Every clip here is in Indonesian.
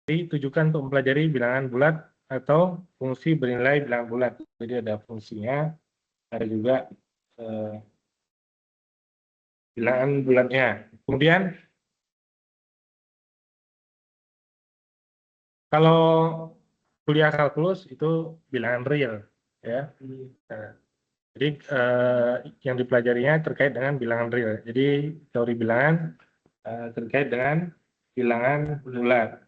ditujukan untuk mempelajari bilangan bulat atau fungsi bernilai bilangan bulat. Jadi ada fungsinya, ada juga bilangan bulatnya. Kemudian kalau kuliah kalkulus itu bilangan real, ya. Nah, jadi yang dipelajarinya terkait dengan bilangan real. Jadi teori bilangan terkait dengan bilangan bulat.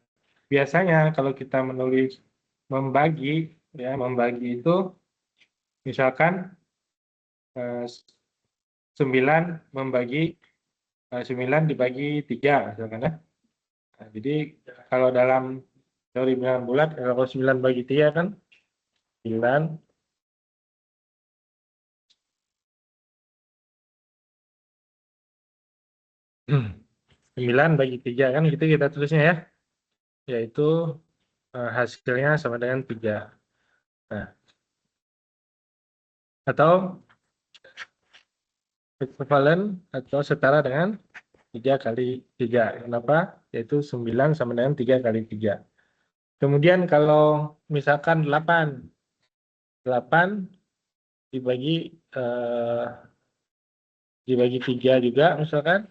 Biasanya kalau kita menulis membagi, ya membagi itu misalkan 9 membagi 9 dibagi 3 misalkan ya. Nah, jadi kalau dalam teori bilangan bulat kalau 9 bagi 3 kan 9 9 bagi 3 kan gitu kita tulisnya ya. Yaitu hasilnya sama dengan 3. Nah, atau ekuivalen atau setara dengan 3 kali 3. Kenapa? Yaitu 9 sama dengan 3 kali 3. Kemudian kalau misalkan 8 dibagi 3 juga misalkan,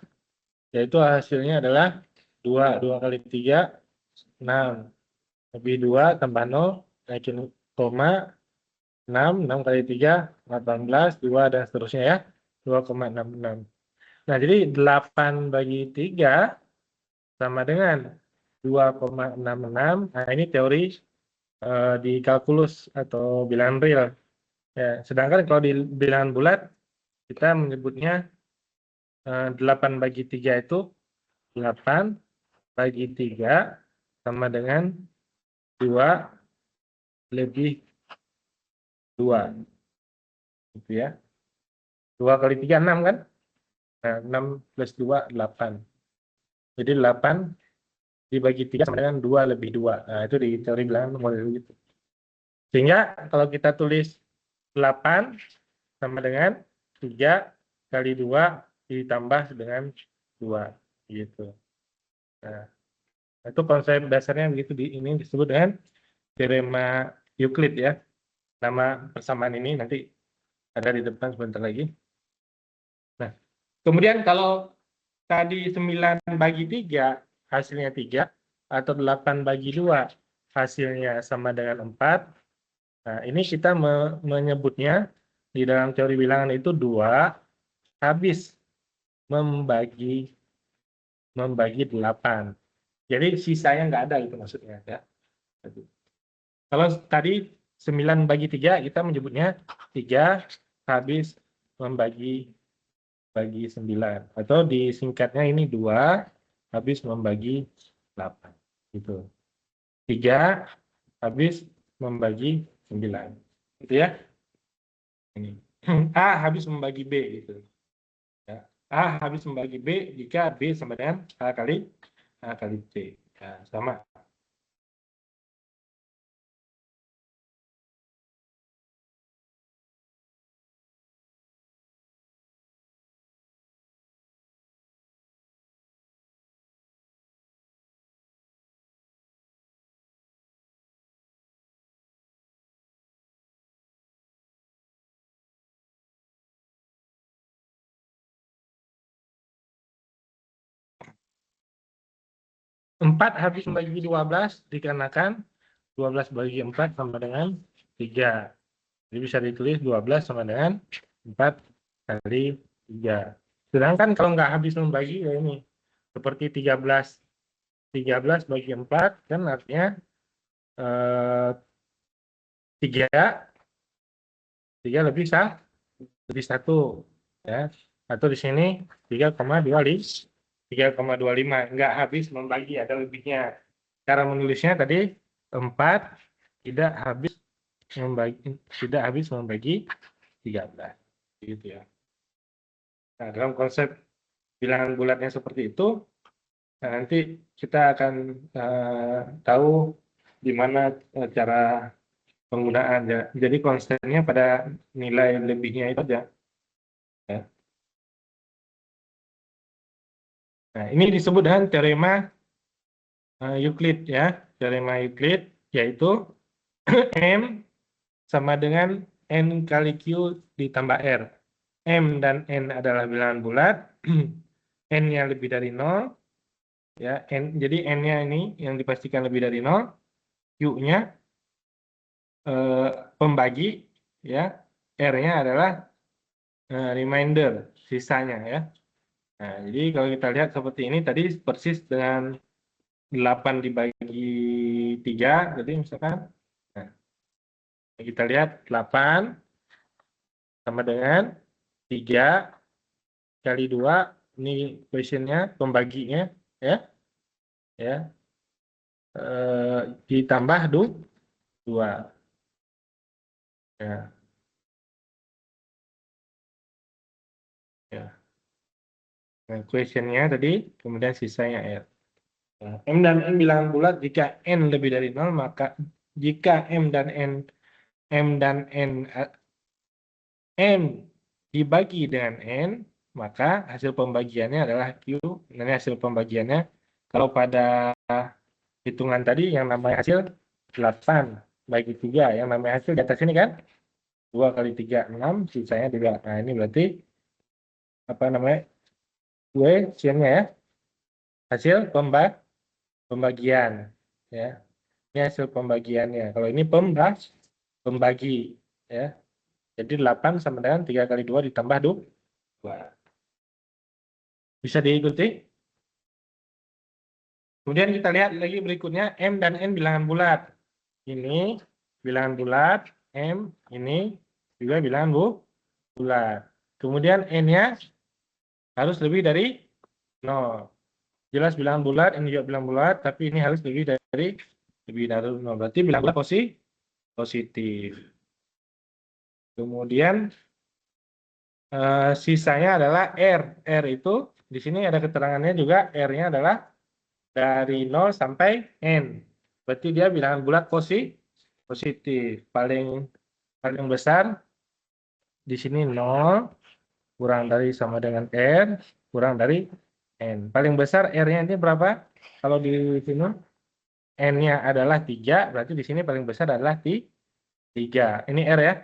yaitu hasilnya adalah 2 kali 3, 6. Lebih 2 tambah 0, naikin koma, 6 kali 3, 18, 2 dan seterusnya ya, 2,66. Nah, jadi 8 bagi 3 sama dengan 2,66. Nah, ini teori di kalkulus atau bilangan real. Ya, sedangkan kalau di bilangan bulat, kita menyebutnya 8 bagi 3 itu 8 bagi 3 sama dengan 2 lebih 2. Gitu ya. 2 kali 3, 6 kan? Nah, 6 plus 2, 8. Jadi 8 dibagi 3 sama dengan 2 lebih 2. Nah, itu di teori bilangan model gitu. Sehingga kalau kita tulis 8 sama dengan 3 kali 2 ditambah dengan 2. Gitu. Nah, itu konsep dasarnya begitu. Ini disebut dengan teorema Euclid ya. Nama persamaan ini nanti ada di depan sebentar lagi. Nah, kemudian kalau tadi 9 bagi 3 hasilnya 3 atau 8 bagi 2 hasilnya sama dengan 4. Nah, ini kita menyebutnya di dalam teori bilangan itu 2 habis membagi 8. Jadi sisanya nggak ada itu maksudnya ya. Kalau tadi 9 bagi 3 kita menyebutnya 3 habis membagi 9 atau disingkatnya ini 2 habis membagi 8 gitu. 3 habis membagi 9 gitu ya. Ini A habis membagi B gitu ya. A habis membagi B jika B sama dengan A kali C ya, sama. 4 habis membagi 12 dikarenakan 12 bagi 4 sama dengan 3. Jadi bisa ditulis 12 sama dengan 4 kali 3. Sedangkan kalau nggak habis membagi, ya ini. Seperti 13 bagi 4, kan artinya 3 lebih 1. Ya. Atau di sini 3,25. Nggak habis membagi, ada lebihnya. Cara menulisnya tadi 4 tidak habis membagi 13. Gitu ya. Nah, dalam konsep bilangan bulatnya seperti itu, nah nanti kita akan tahu di mana cara penggunaan ya. Jadi konsennya pada nilai lebihnya itu aja. Ya. Nah, ini disebut dengan teorema Euclid ya, teorema Euclid, yaitu M sama dengan N kali Q ditambah R. M dan N adalah bilangan bulat, N-nya lebih dari 0, ya, jadi N-nya ini yang dipastikan lebih dari 0, Q-nya pembagi, ya, R-nya adalah remainder, sisanya, ya. Nah, jadi kalau kita lihat seperti ini, tadi persis dengan 8 dibagi 3, jadi misalkan, nah, kita lihat 8 sama dengan 3 kali 2, ini equation-nya, pembaginya, ya, ditambah 2. Ya, ya. Nah, equation-nya tadi, kemudian sisanya R. Nah, M dan N bilangan bulat jika N lebih dari 0, maka jika M dan M dibagi dengan N, maka hasil pembagiannya adalah Q. Ini hasil pembagiannya. Kalau pada hitungan tadi yang namanya hasil 8 bagi 3, yang namanya hasil di atas ini kan 2 kali 3, 6, sisanya 2. Nah, ini berarti apa namanya? Equation-nya, ya. Hasil pembagian, ya. Ini hasil pembagiannya. Kalau ini pembagi, ya. Jadi 8 sama dengan 3 kali 2 ditambah 2. Bisa diikuti? Kemudian kita lihat lagi berikutnya, M dan N bilangan bulat. Ini bilangan bulat, M, ini juga bilangan bulat. Kemudian N-nya harus lebih dari 0. Jelas bilangan bulat, ini juga bilangan bulat, tapi ini harus lebih dari 0. Berarti bilangan bulat positif. Kemudian sisanya adalah R. R itu di sini ada keterangannya juga, R-nya adalah dari 0 sampai N. Berarti dia bilangan bulat positif. Paling besar di sini 0, kurang dari sama dengan R, kurang dari N. Paling besar R-nya ini berapa? Kalau di sini N-nya adalah 3, berarti di sini paling besar adalah 3. Ini R, ya.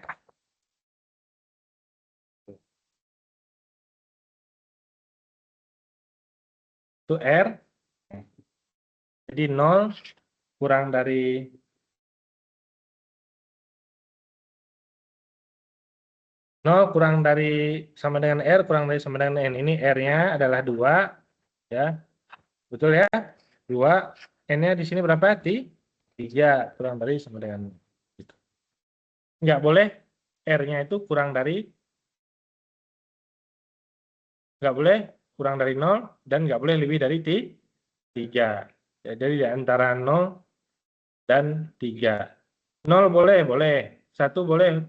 Itu R. Jadi 0 kurang dari 0 kurang dari sama dengan R, kurang dari sama dengan N. Ini R-nya adalah 2, ya. Betul, ya? 2. N-nya di sini berapa? 3 kurang dari sama dengan itu. Nggak boleh R-nya itu kurang dari, nggak boleh kurang dari 0, dan nggak boleh lebih dari 3. Ya, jadi di antara 0 dan 3. 0 boleh, 1 boleh,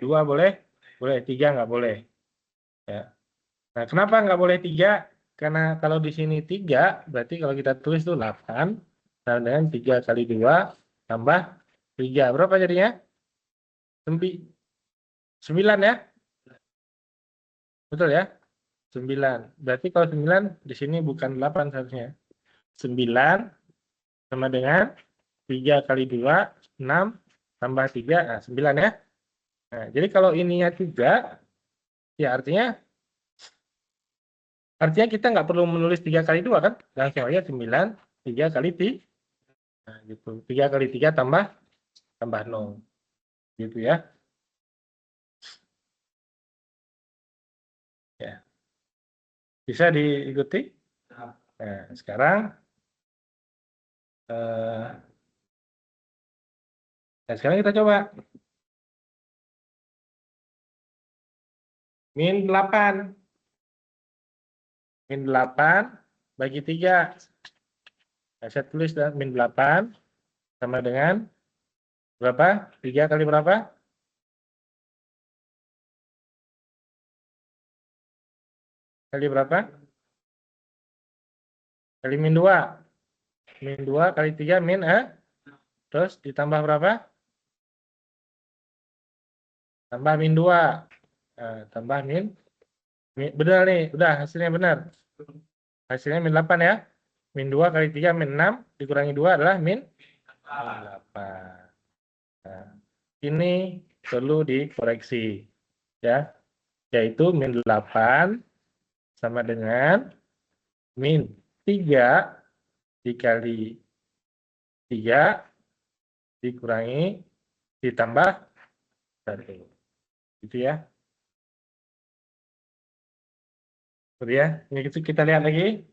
2 boleh, 3 nggak boleh. Ya. Nah, kenapa nggak boleh 3? Karena kalau di sini 3, berarti kalau kita tulis itu 8, sama dengan 3 kali 2 tambah 3. Berapa jadinya? 9, ya? Betul, ya? 9. Berarti kalau 9 di sini bukan 8 seharusnya. 9 sama dengan 3 kali 2, 6 tambah 3, nah 9, ya. Nah, jadi kalau ininya 3, ya artinya kita nggak perlu menulis 3 kali 2, kan? Langsung aja 9, 3 kali 3. Nah, gitu. 3 kali 3 tambah 0. Gitu, ya. Ya. Bisa diikuti? Nah, sekarang kita coba. Min 8. Min 8 bagi 3. Nah, saya tulis min 8 sama dengan berapa? 3 kali berapa? Kali berapa? Kali min 2. Min 2 kali 3 min terus ditambah berapa? Tambah min 2. Nah, tambah min. Benar nih, udah hasilnya benar. Hasilnya min 8, ya. Min 2 kali 3 min 6 dikurangi 2 adalah min 8. Nah, ini perlu dikoreksi, ya, yaitu min 8 sama dengan min 3 dikali 3 dikurangi ditambah 1. Gitu ya. Gitu ya. Ini kita lihat lagi.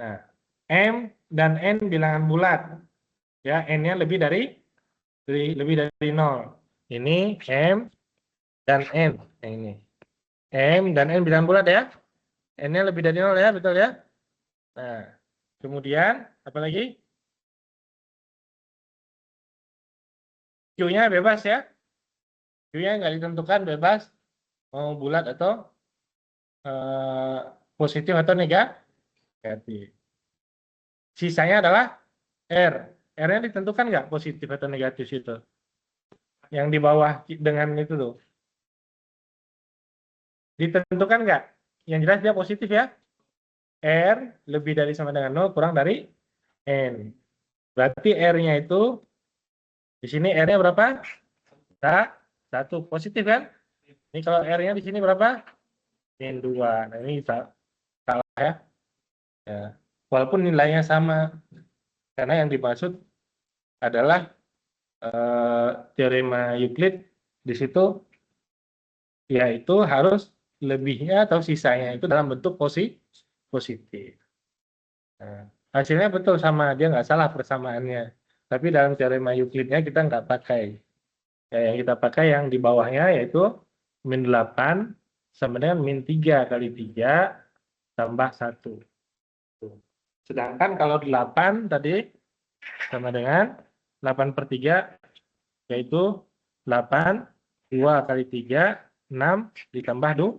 Nah, M dan N bilangan bulat. Ya, N-nya lebih dari 0. Ini M dan N. Nah, ini. M dan N bilangan bulat ya. N-nya lebih dari 0 ya, betul ya? Nah, kemudian apa lagi? Q-nya bebas ya. Q-nya nggak ditentukan, bebas. Mau bulat atau positif atau negatif. Sisanya adalah R. R-nya ditentukan nggak positif atau negatif itu? Yang di bawah dengan itu tuh. Ditentukan nggak? Yang jelas dia positif ya. R lebih dari sama dengan 0 kurang dari N. Berarti R-nya itu, di sini R-nya berapa? 1. Positif kan? Ini kalau R-nya di sini berapa? Min 2. Nah, ini salah ya. Ya. Walaupun nilainya sama. Karena yang dimaksud adalah teorema Euclid di situ yaitu harus lebihnya atau sisanya itu dalam bentuk positif. Nah, hasilnya betul sama, dia nggak salah persamaannya. Tapi dalam teorema Euclidnya kita nggak pakai. Ya, yang kita pakai yang di bawahnya yaitu min 8 sama dengan min 3 kali 3 tambah 1. Sedangkan kalau 8 tadi sama dengan 8/3 yaitu 8, 2 kali 3, 6 ditambah 2.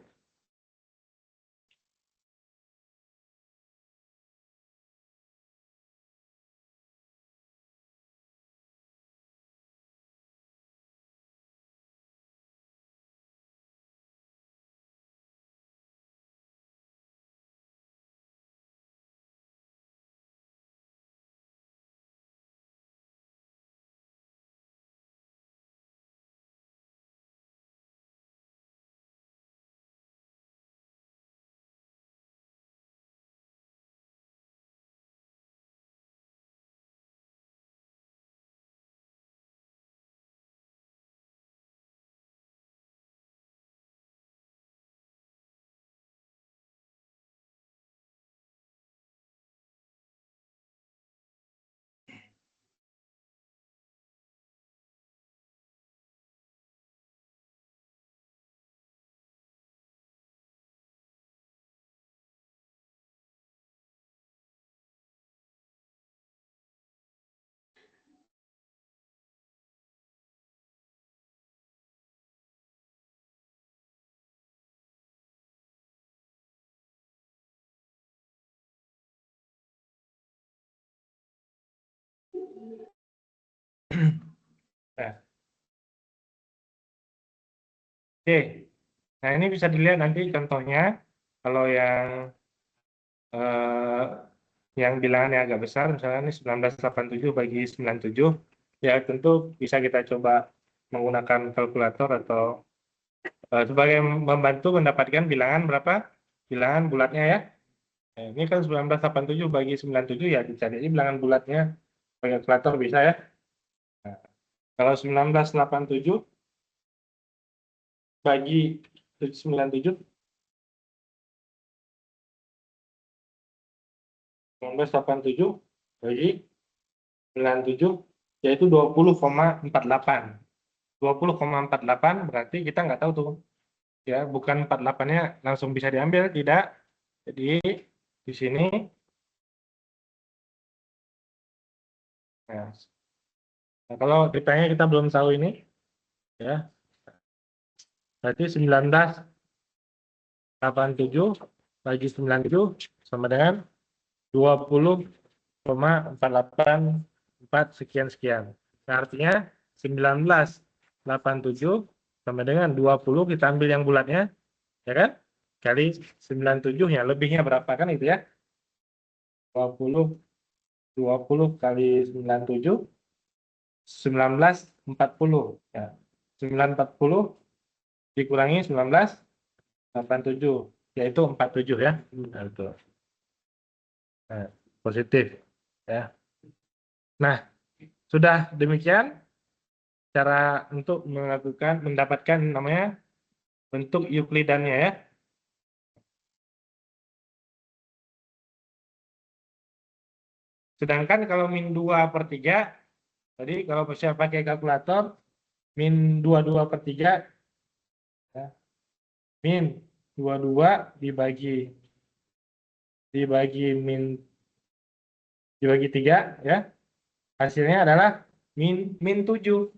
Nah, oke. Nah, ini bisa dilihat nanti contohnya. Kalau eh, yang bilangannya agak besar, misalnya ini 1987 bagi 97, ya tentu bisa kita coba menggunakan kalkulator atau sebagai membantu mendapatkan bilangan berapa? Bilangan bulatnya ya. Nah, ini kan 1987 bagi 97 ya dicari bilangan bulatnya pakai kalkulator bisa ya. Nah, kalau 1987 bagi 97, 1987 bagi 97 yaitu 20,48. 20,48 berarti kita nggak tahu tuh ya, bukan 48-nya langsung bisa diambil, tidak. Jadi di sini nah, kalau ditanya kita belum tahu ini ya, berarti 1987 bagi 97 sama dengan 20,484 sekian sekian. Nah, artinya 1987 sama dengan 20, kita ambil yang bulatnya ya kan, kali 97 ya, lebihnya berapa kan itu ya, 20 kali 97 1940. Ya. 940 dikurangi 1987, yaitu 47 ya. Nah, itu. Nah, positif. Ya. Nah, sudah demikian cara untuk mendapatkan namanya bentuk Euklidannya ya. Sedangkan kalau min 2/3, tadi kalau saya pakai kalkulator, min 22/3, ya, min 22 dibagi 3, ya, hasilnya adalah min 7,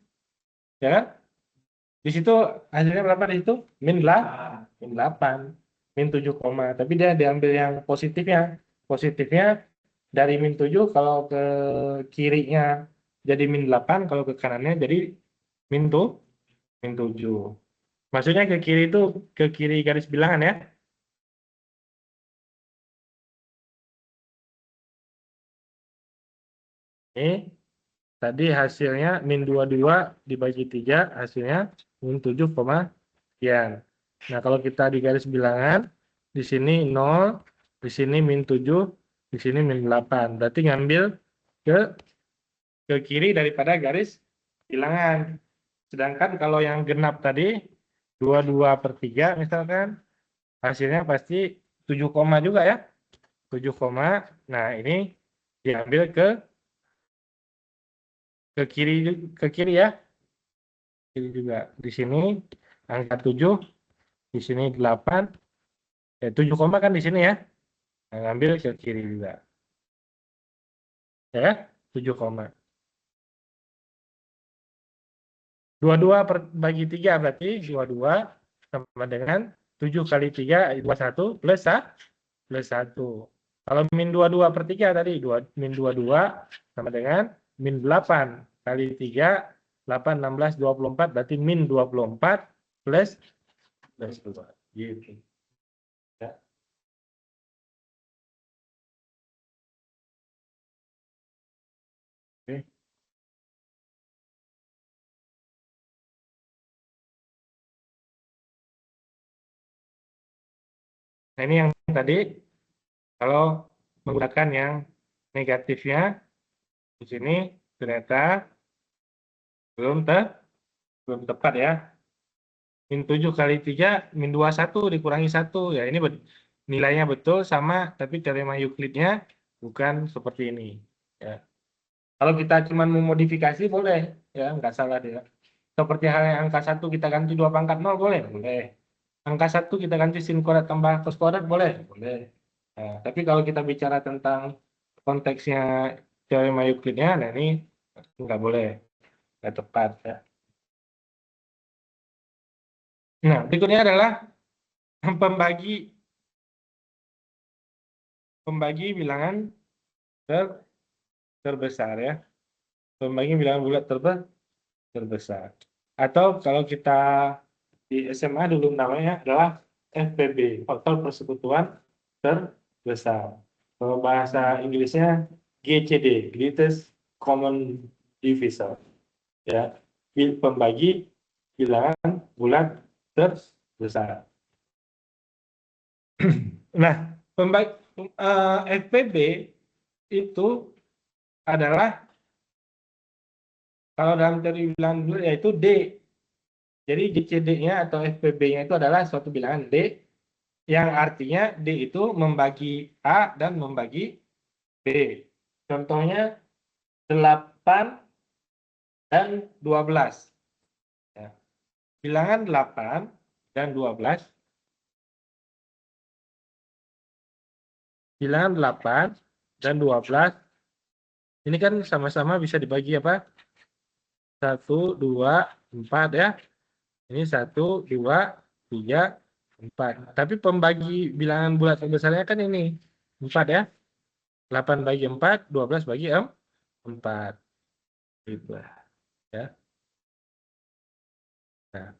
ya kan? Di situ hasilnya berapa di situ? Min 8, min 7, tapi dia diambil yang positifnya. Positifnya dari min 7, kalau ke kirinya jadi min 8, kalau ke kanannya jadi min 7. Maksudnya ke kiri itu ke kiri garis bilangan ya. Ini tadi hasilnya min 22 dibagi 3, hasilnya min 7, sekian. Nah, kalau kita di garis bilangan, di sini 0, di sini min 7, di sini min 8. Berarti ngambil ke kiri daripada garis bilangan. Sedangkan kalau yang genap tadi, 22/3 misalkan, hasilnya pasti 7, juga ya. 7, nah ini diambil ke kiri ya. Kiri juga. Di sini angka 7, di sini 8, 7, kan di sini ya. Nah, ngambil ke kiri juga. Ya, 7, 22/3 berarti 22 sama dengan 7 kali 3, 21 plus 1. Kalau min 22/3 tadi, min 22 sama dengan min 8 kali 3, 8, 16, 24, berarti min 24 plus 2. Gitu. Ya. Oke. Nah, ini yang tadi, kalau menggunakan yang negatifnya, di sini ternyata belum tepat ya. Min 7 kali 3, min 21 dikurangi 1. Ya, ini nilainya betul sama, tapi teorema Euclidnya bukan seperti ini. Ya. Kalau kita cuma memodifikasi boleh, ya nggak salah dia. Seperti halnya angka 1 kita ganti 2/0 boleh? Boleh. Angka 1 kita ganti sin kuadrat tambah cos kuadrat boleh? Boleh. Nah, tapi kalau kita bicara tentang konteksnya teorema Euclidnya, nah ini nggak boleh, nggak tepat. Ya. Nah, berikutnya adalah pembagi bilangan terbesar ya. Pembagi bilangan bulat terbesar. Atau kalau kita di SMA dulu namanya adalah FPB, faktor persekutuan terbesar. Kalau bahasa Inggrisnya GCD, Greatest Common Divisor. Ya, pembagi bilangan bulat terbesar. Nah, FPB itu adalah, kalau dalam teori bilangan bulat yaitu D. Jadi GCD-nya atau FPB-nya itu adalah suatu bilangan D, yang artinya D itu membagi A dan membagi B. Contohnya 8 dan 12. Ya. Bilangan 8 dan 12. Bilangan 8 dan 12. Ini kan sama-sama bisa dibagi apa? 1, 2, 4 ya. Ini 1, 2, 3, 4. Tapi pembagi bilangan bulat terbesarnya kan ini 4 ya. 8 bagi 4, 12 bagi 4. Gitu. Ya. Nah,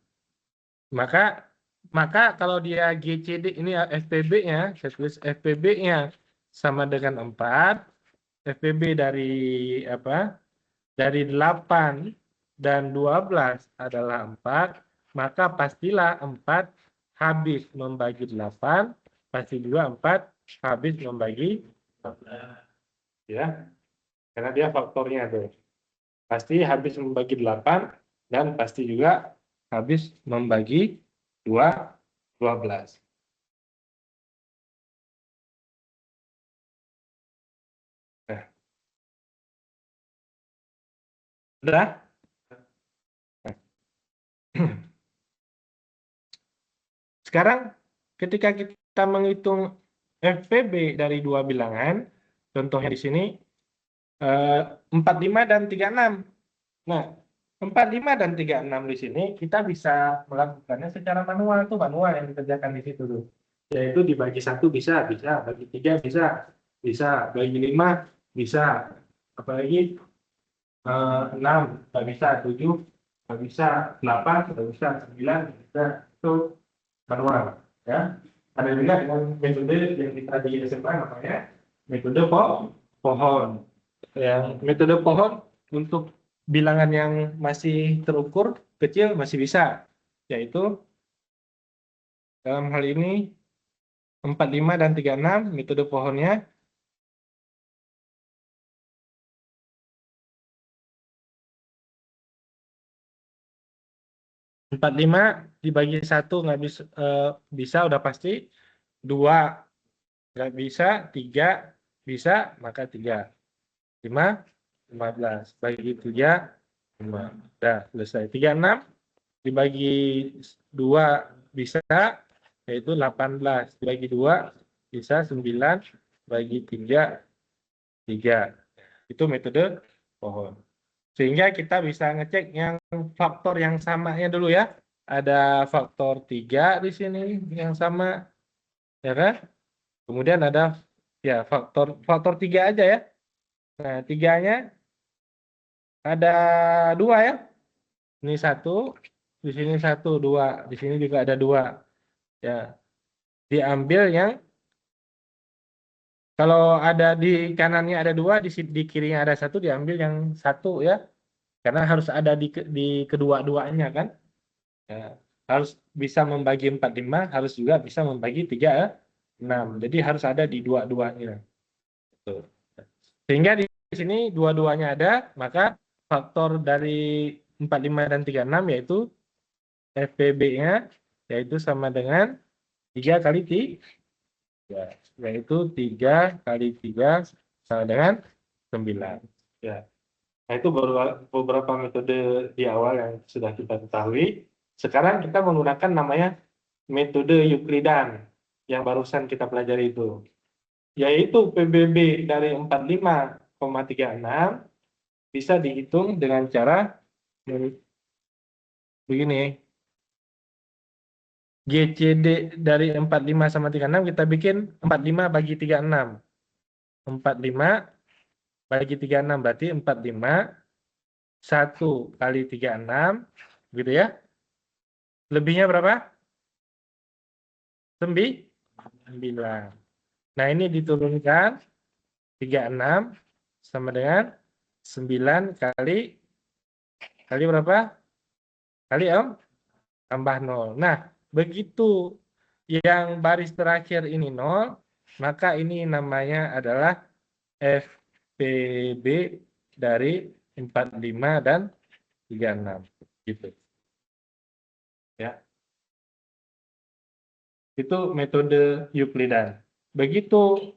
maka kalau dia GCD ini FPB-nya, saya tulis FPB-nya sama dengan 4, FPB dari apa? dari 8 dan 12 adalah 4, maka pastilah 4 habis membagi 8, pasti juga 4 habis membagi 12. Ya, karena dia faktornya tuh. Pasti habis membagi 8 dan pasti juga habis membagi 12. Nah, udah? Sekarang ketika kita menghitung FPB dari dua bilangan, contohnya di sini 45 dan 36. Nah, 45 dan 36 di sini kita bisa melakukannya secara manual, tuh manual yang dikerjakan di situ tuh. Yaitu dibagi satu bisa, bagi tiga bisa, bagi 5 bisa, apalagi 6 nggak bisa, 7 nggak bisa, 8 nggak bisa, 9 nggak bisa, itu manual ya. Ada juga dengan metode yang kita di SMA namanya metode pohon. Yang metode pohon untuk bilangan yang masih terukur kecil masih bisa, yaitu dalam hal ini 45 dan 36 metode pohonnya 45 dibagi satu nggak bisa, bisa udah pasti, 2 nggak bisa, 3 bisa, maka 3. 5, 15 bagi 3, 5. Udah selesai. 36 dibagi 2 bisa, yaitu 18. Dibagi 2 bisa, 9. Bagi 3, 3. Itu metode pohon. Sehingga kita bisa ngecek yang faktor yang samanya dulu ya. Ada faktor 3 di sini yang sama, ya kan? Kemudian ada ya faktor 3 aja ya. Nah, tiganya ada 2 ya. Ini 1, di sini 1, 2, di sini juga ada 2. Ya, diambil yang kalau ada di kanannya ada 2, di kirinya ada 1, diambil yang 1 ya. Karena harus ada di kedua-duanya kan. Ya, harus bisa membagi 45, harus juga bisa membagi 36. Jadi harus ada di dua-duanya. Tuh. Sehingga di sini dua-duanya ada, maka faktor dari 45 dan 36 yaitu FPB-nya yaitu sama dengan 3 kali 3, yaitu 3 kali 3 sama dengan 9. Ya. Nah, itu beberapa metode di awal yang sudah kita ketahui. Sekarang kita menggunakan namanya metode Euklidan yang barusan kita pelajari itu. Yaitu PBB dari 45,36 bisa dihitung dengan cara begini. GCD dari 45 sama 36 kita bikin 45 bagi 36. 45 bagi 36 berarti 45 1 kali 36 gitu ya. Lebihnya berapa? 9. Nah, ini diturunkan 36 sama dengan 9 kali berapa? Kali tambah 0. Nah, begitu yang baris terakhir ini 0, maka ini namanya adalah FPB dari 45 dan 36 gitu. Ya. Itu metode Euklidan. Begitu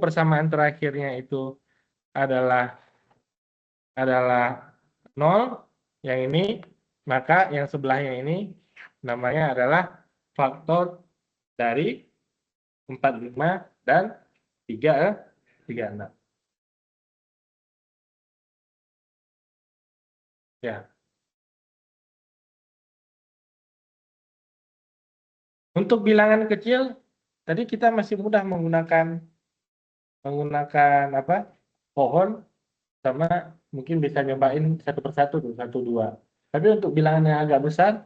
persamaan terakhirnya itu adalah 0 yang ini, maka yang sebelahnya ini namanya adalah faktor dari 45 dan 36. Ya. Untuk bilangan kecil tadi kita masih mudah menggunakan apa? Pohon, sama mungkin bisa nyobain satu persatu tuh, 1, 2. Tapi untuk bilangan yang agak besar,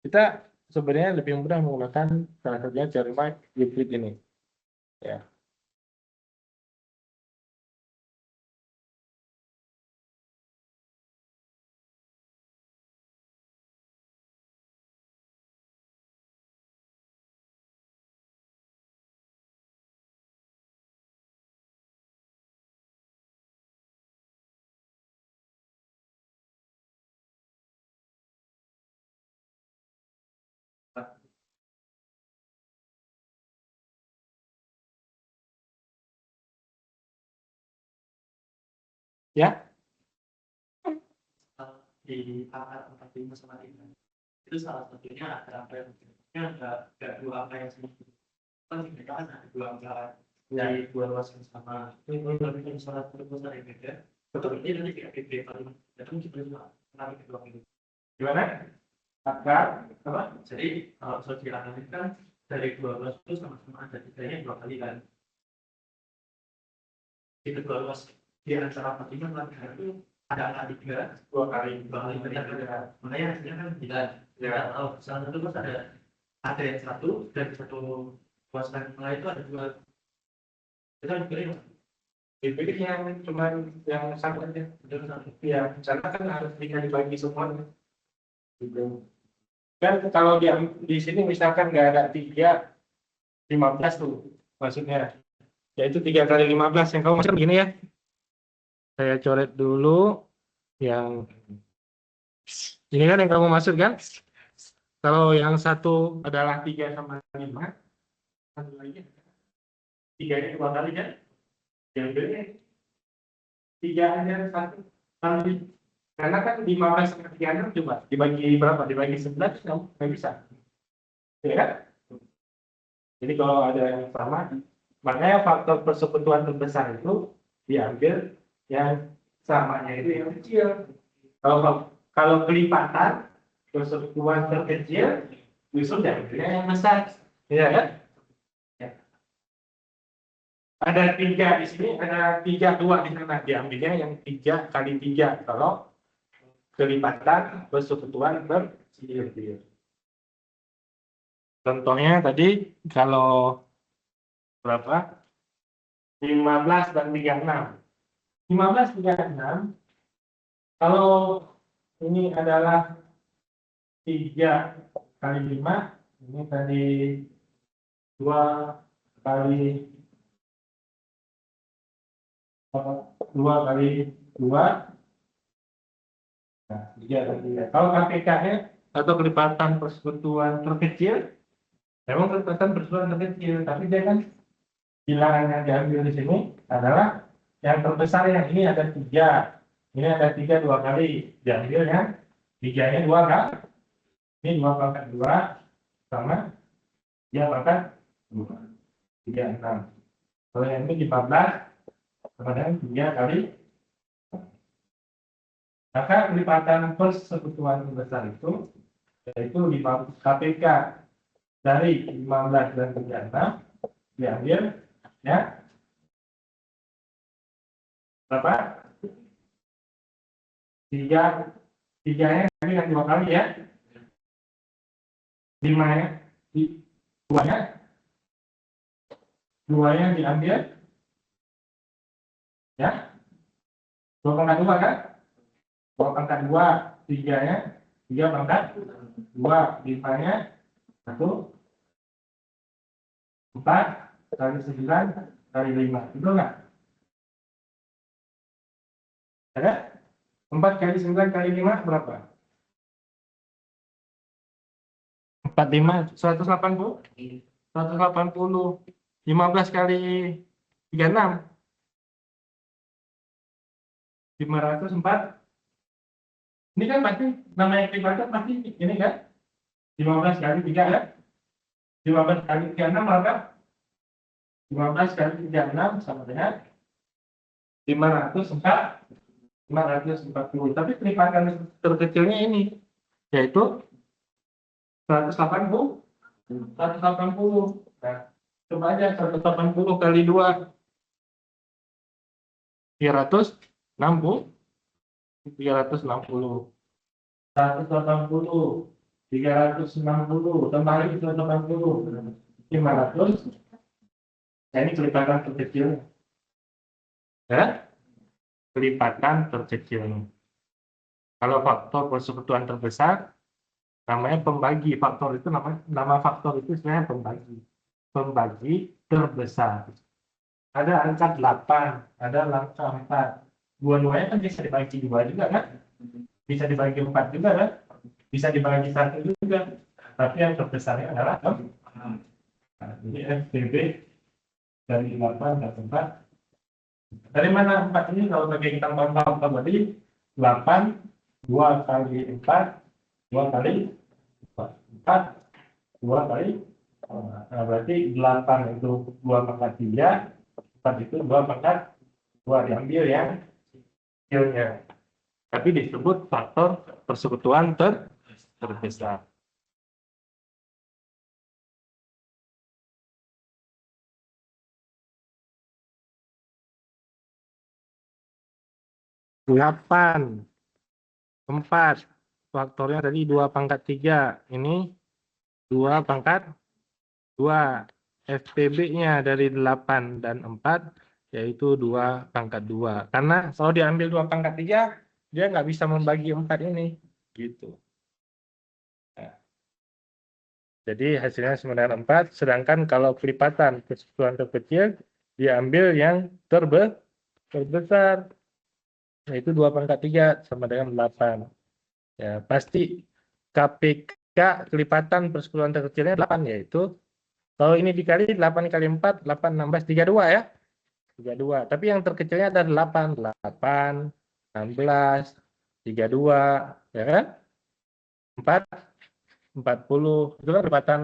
kita sebenarnya lebih mudah menggunakan salah satunya teorema Euclid ini. Ya. Ya, di angka 45 sama 5 itu salah satunya ada apa yang ada dua angka yang sama kan mereka kan ada dua angka dari dua luas yang sama itu tapi kan salah satu besar yang beda betul ini nanti tidak beda kalau itu kita cuma menarik kedua itu gimana? Angka apa jadi kalau soal ini kan dari 12 itu sama-sama ada tiganya dua kali kan di kedua luas di antara 45 dan itu ada angka 3 dua kali benar makanya hasilnya kan tidak tahu salah satu bos ada yang satu dan satu luas yang lain itu ada dua kita pilih dipilih yang cuman yang satu aja. Ya, karena kan harus dibagi semua. Gitu. Kan kalau di sini misalkan nggak ada 3, 15 tuh maksudnya. Yaitu 3 kali 15 yang kamu maksud begini ya. Saya coret dulu yang ini kan yang kamu maksud kan? Kalau yang satu adalah 3 sama 5, satu lagi 3-nya 2 kali kan? Yang bedanya 3 aja satu kali. Karena kan 15 sama 36 coba dibagi berapa? Dibagi 11 nggak bisa. Ya kan? Jadi kalau ada yang sama, makanya faktor persekutuan terbesar itu diambil yang samanya itu yang kecil. Kalau kelipatan persekutuan terkecil justru diambilnya yang besar, ya kan? Ya. Ada 3 di sini, ada 3, 2 di sana, diambilnya yang 3 kali 3 kalau kelipatan persekutuan terkecil. Contohnya tadi kalau berapa? 15 dan 36. 15 36 kalau ini adalah 3 kali 5, ini tadi 2 kali 2. Nah, 3 kali 3. Kalau KPK-nya atau kelipatan persekutuan terkecil, memang kelipatan persekutuan terkecil, tapi dia kan bilangan yang diambil di sini adalah yang terbesar yang ini ada 3. Ini ada 3 2 kali. Diambil yang 3-nya 2 kan? Ini 2 pangkat 2 sama 3 pangkat 2. 3, 6. Kalau yang ini 15 sama dengan 3 kali. Maka kelipatan persekutuan terbesar itu yaitu KPK dari 15 dan 36 diambil ya berapa? 3-nya dengan 2 kali ya. 5-nya 2-nya diambil ya 2 pangkat 2 kan? 2 pangkat 2 3-nya 3 pangkat 2 5-nya 1 4 kali 9 kali 5 itu enggak? Ada? 4 kali 9 kali 5 berapa? 45 180 180 15 kali 36 504. Ini kan pasti namanya kelipatan pasti ini kan 15 kali 3 kan 15 kali 36 berapa? 15 kali 36 sama dengan 540. Tapi kelipatan terkecilnya ini yaitu 180. Nah, coba aja 180 kali 2 360 180 360 tambah lagi 180 500. Nah, ini kelipatan terkecil ya kelipatan terkecil. Kalau faktor persekutuan terbesar namanya pembagi. Faktor itu nama faktor itu sebenarnya pembagi terbesar. Ada angka 8, ada angka 4. Dua-duanya kan bisa dibagi 2 juga kan? Bisa dibagi 4 juga kan? Bisa dibagi 1 juga. Tapi yang terbesarnya adalah 6. Nah, jadi FBB dari 8 dan 4 Dari mana 4 ini kalau pakai kita tambah tadi 8, 2 kali 4, 2 kali 4, 2 kali, nah berarti 8 itu 2 pangkat 3, 4 itu 2 pangkat 2 diambil yang kecilnya. Tapi disebut faktor persekutuan terbesar. Delapan, 4, faktornya tadi 2 pangkat 3, ini 2 pangkat 2. FPB-nya dari 8 dan 4 yaitu 2 pangkat 2. Karena kalau diambil 2 pangkat 3, dia nggak bisa membagi 4 ini. Gitu. Nah, jadi hasilnya sama dengan 4, sedangkan kalau kelipatan persekutuan terkecil diambil yang terbesar, yaitu 2 pangkat 3 sama dengan 8. Ya, pasti KPK kelipatan persekutuan terkecilnya 8, yaitu kalau ini dikali 8 kali 4, 8, 16, 32 ya. 32. Tapi yang terkecilnya ada 8, 8, 16, 32, ya kan? 4, 40. Itu kan kelipatan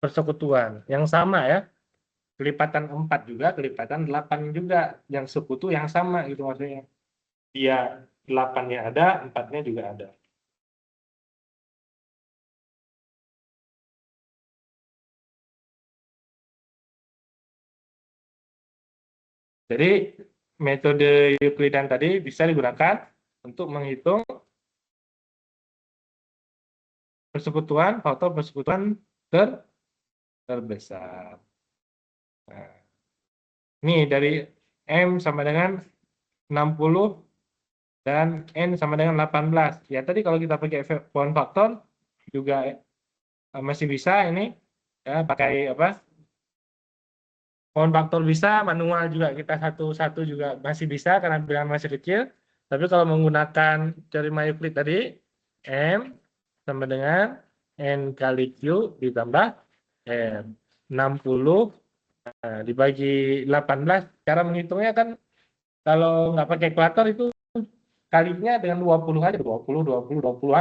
persekutuan. Yang sama ya. Kelipatan 4 juga, kelipatan 8 juga. Yang sekutu yang sama gitu maksudnya. Dia 8-nya ada, 4-nya juga ada. Jadi metode Euclidean tadi bisa digunakan untuk menghitung persekutuan, faktor persekutuan terbesar. Nah, ini dari M sama dengan 60 dan N sama dengan 18. Ya tadi kalau kita pakai pohon faktor juga masih bisa ini ya pakai apa? Pohon faktor bisa, manual juga kita satu-satu juga masih bisa karena bilangan masih kecil. Tapi kalau menggunakan teorema Euclid tadi, M sama dengan N kali Q ditambah M. 60 dibagi 18, cara menghitungnya kan kalau nggak pakai kalkulator itu kalinya dengan 20 aja, 20, 20, 20.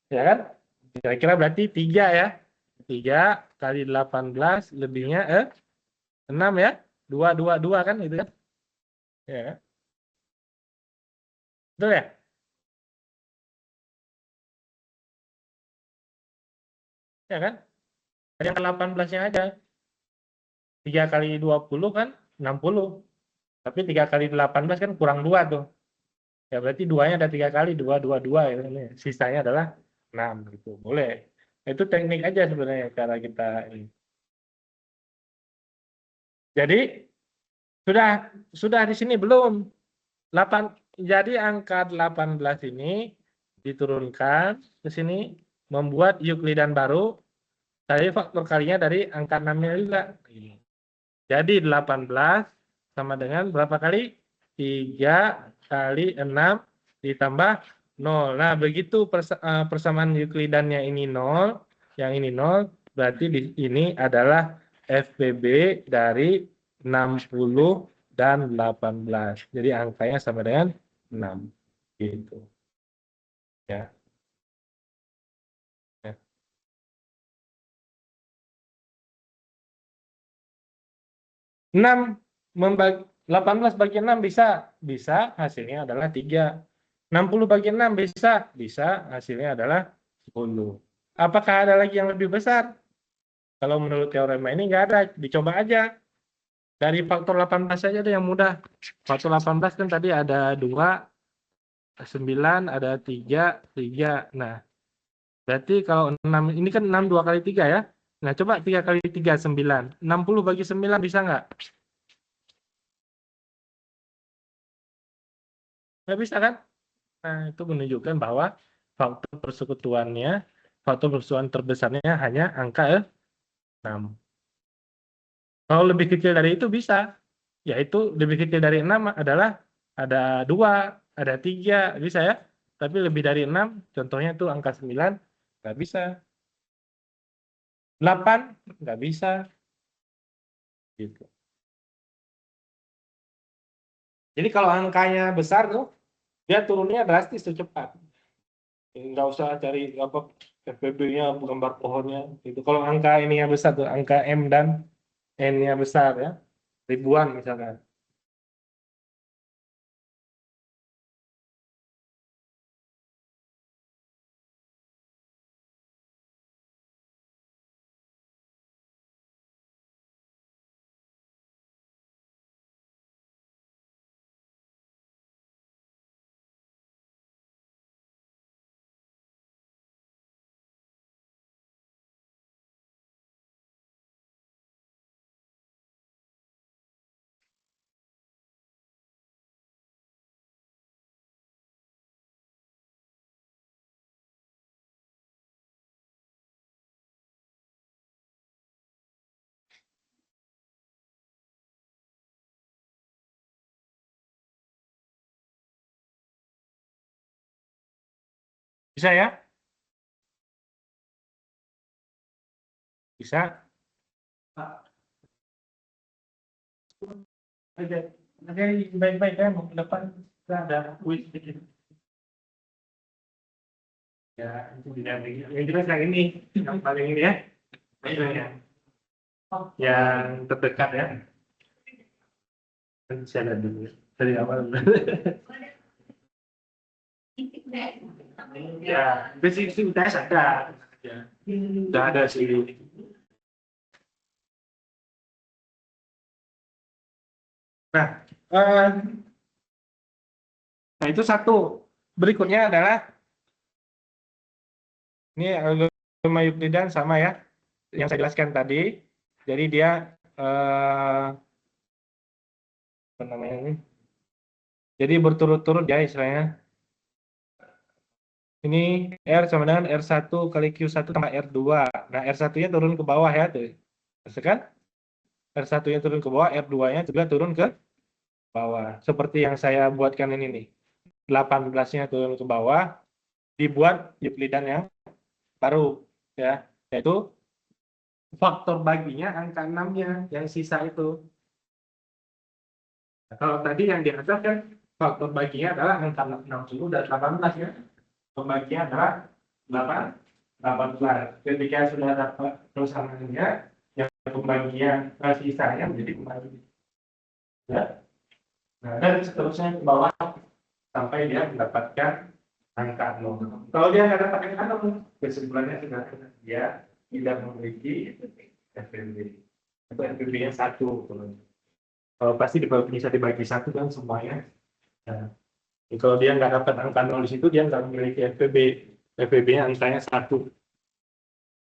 Ya kan? Kira-kira berarti 3 ya. 3 kali 18 lebihnya 6 ya. 2, 2, 2 kan itu kan? Ya kan? Betul ya? Ya kan? Yang ke 18-nya aja. 3 kali 20 kan 60. Tapi 3 kali 18 kan kurang 2 tuh. Ya berarti 2-nya ada 3 kali, 2, 2, 2. Ya. Sisanya adalah 6 gitu. Boleh. Itu teknik aja sebenarnya cara kita ini. Jadi sudah di sini belum? 8, jadi angka 18 ini diturunkan ke sini membuat Euclidean baru. Tadi faktor kalinya dari angka 6-nya juga. Jadi 18 sama dengan berapa kali? 3 kali 6 ditambah 0. Nah, begitu persamaan Euclideannya ini 0, yang ini 0, berarti ini adalah FPB dari 60 dan 18. Jadi angkanya sama dengan 6. Gitu. Ya. Ya. 6 membagi 18 bagi 6 bisa, bisa hasilnya adalah 3. 60 bagi 6 bisa, bisa hasilnya adalah 10. Apakah ada lagi yang lebih besar? Kalau menurut teorema ini nggak ada, dicoba aja. Dari faktor 18 saja ada yang mudah. Faktor 18 kan tadi ada 2, 9, ada 3, 3. Nah, berarti kalau 6, ini kan 6 2 kali 3 ya. Nah, coba 3 kali 3, 9. 60 bagi 9 bisa nggak? Nggak bisa kan? Nah, itu menunjukkan bahwa faktor persekutuannya, faktor persekutuan terbesarnya hanya angka 6. Kalau lebih kecil dari itu bisa, yaitu lebih kecil dari 6 adalah ada 2, ada 3, bisa ya. Tapi lebih dari 6, contohnya itu angka 9, nggak bisa. 8, nggak bisa. Gitu. Jadi kalau angkanya besar tuh, dia turunnya drastis tuh cepat. Nggak usah cari apa FPB-nya, gambar pohonnya. Itu kalau angka ininya besar tuh, angka M dan N-nya besar ya, ribuan misalkan. Bisa ya? Bisa. Oke, oke, baik-baik ya, mau ke depan kita ada kuis sedikit. Ya, itu tidak yang jelas yang ini, yang paling ini ya. Ini ya. Yang terdekat ya. Saya lihat dulu ya. Dari awal. Ya, basic UTS ada. Ya. Sudah ada sih. Nah, eh, nah itu satu. Berikutnya adalah ini algoritma Euklidan sama ya, yang saya jelaskan tadi. Jadi dia apa namanya ini? Jadi berturut-turut ya istilahnya. Ini R sama dengan R1 kali Q1 tambah R2. Nah, R1-nya turun ke bawah ya tuh. Kan? R1-nya turun ke bawah, R2-nya juga turun ke bawah. Seperti yang saya buatkan ini nih. 18-nya turun ke bawah, dibuat Euclidean yang baru ya, yaitu faktor baginya angka 6-nya yang sisa itu. Nah, kalau tadi yang di atas kan faktor baginya adalah angka 60 dan 18 ya. Pembagian adalah 18. Ketika sudah dapat persamaannya, yang pembagian sisanya menjadi kembali. Ya. Nah, dan seterusnya ke bawah sampai dia mendapatkan angka 0. Kalau dia nggak dapat angka 0, kesimpulannya sudah dia tidak memiliki FPB. Itu FPB-nya 1. Pasti bisa dibagi 1 kan semuanya. Nah, kalau dia nggak dapat angka 0 di situ, dia nggak memiliki FPB. FPB-nya angkanya 1.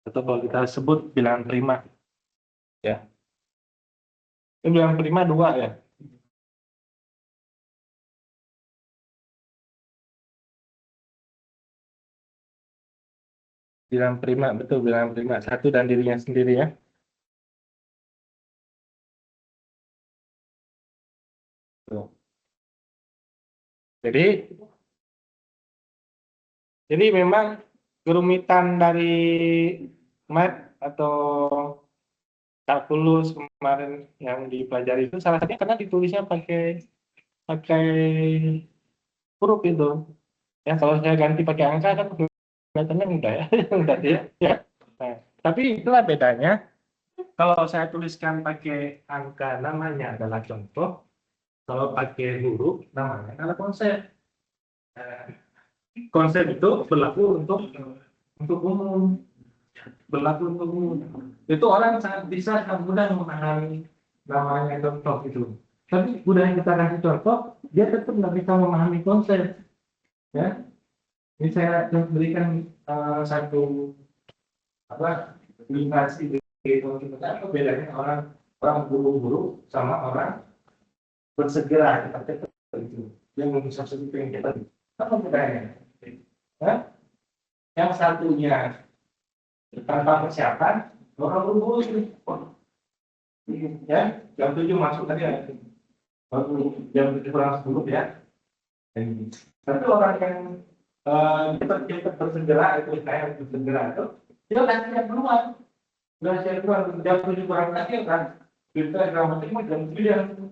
Atau kalau kita sebut bilangan prima. Ya. Ini bilangan prima 2 ya. Bilangan prima, betul bilangan prima. 1 dan dirinya sendiri ya. Tuh. Jadi memang kerumitan dari math atau kalkulus kemarin yang dipelajari itu salah satunya karena ditulisnya pakai pakai huruf itu. Ya kalau saya ganti pakai angka kan kelihatannya mudah ya, mudah ya. Ya. Nah, tapi itulah bedanya. Kalau saya tuliskan pakai angka namanya adalah contoh, kalau pakai huruf namanya adalah konsep. Nah, konsep itu berlaku untuk umum, berlaku untuk umum. Itu orang sangat bisa sangat mudah memahami namanya contoh itu. Tapi udah kita kasih contoh, dia tetap nggak bisa memahami konsep. Ya, ini saya berikan satu apa ilustrasi itu apa bedanya orang orang buru-buru sama orang bersegera seperti itu yang bisa seperti yang kita apa bedanya? Ya? Yang satunya tanpa persiapan orang buru-buru ya jam 7 masuk tadi ya baru jam 7 kurang 10 ya. Tapi orang yang cepat bersegera itu saya bersegera itu dia udah siap keluar, udah siap keluar jam 7 kurang lagi kan kita dramatik jam 9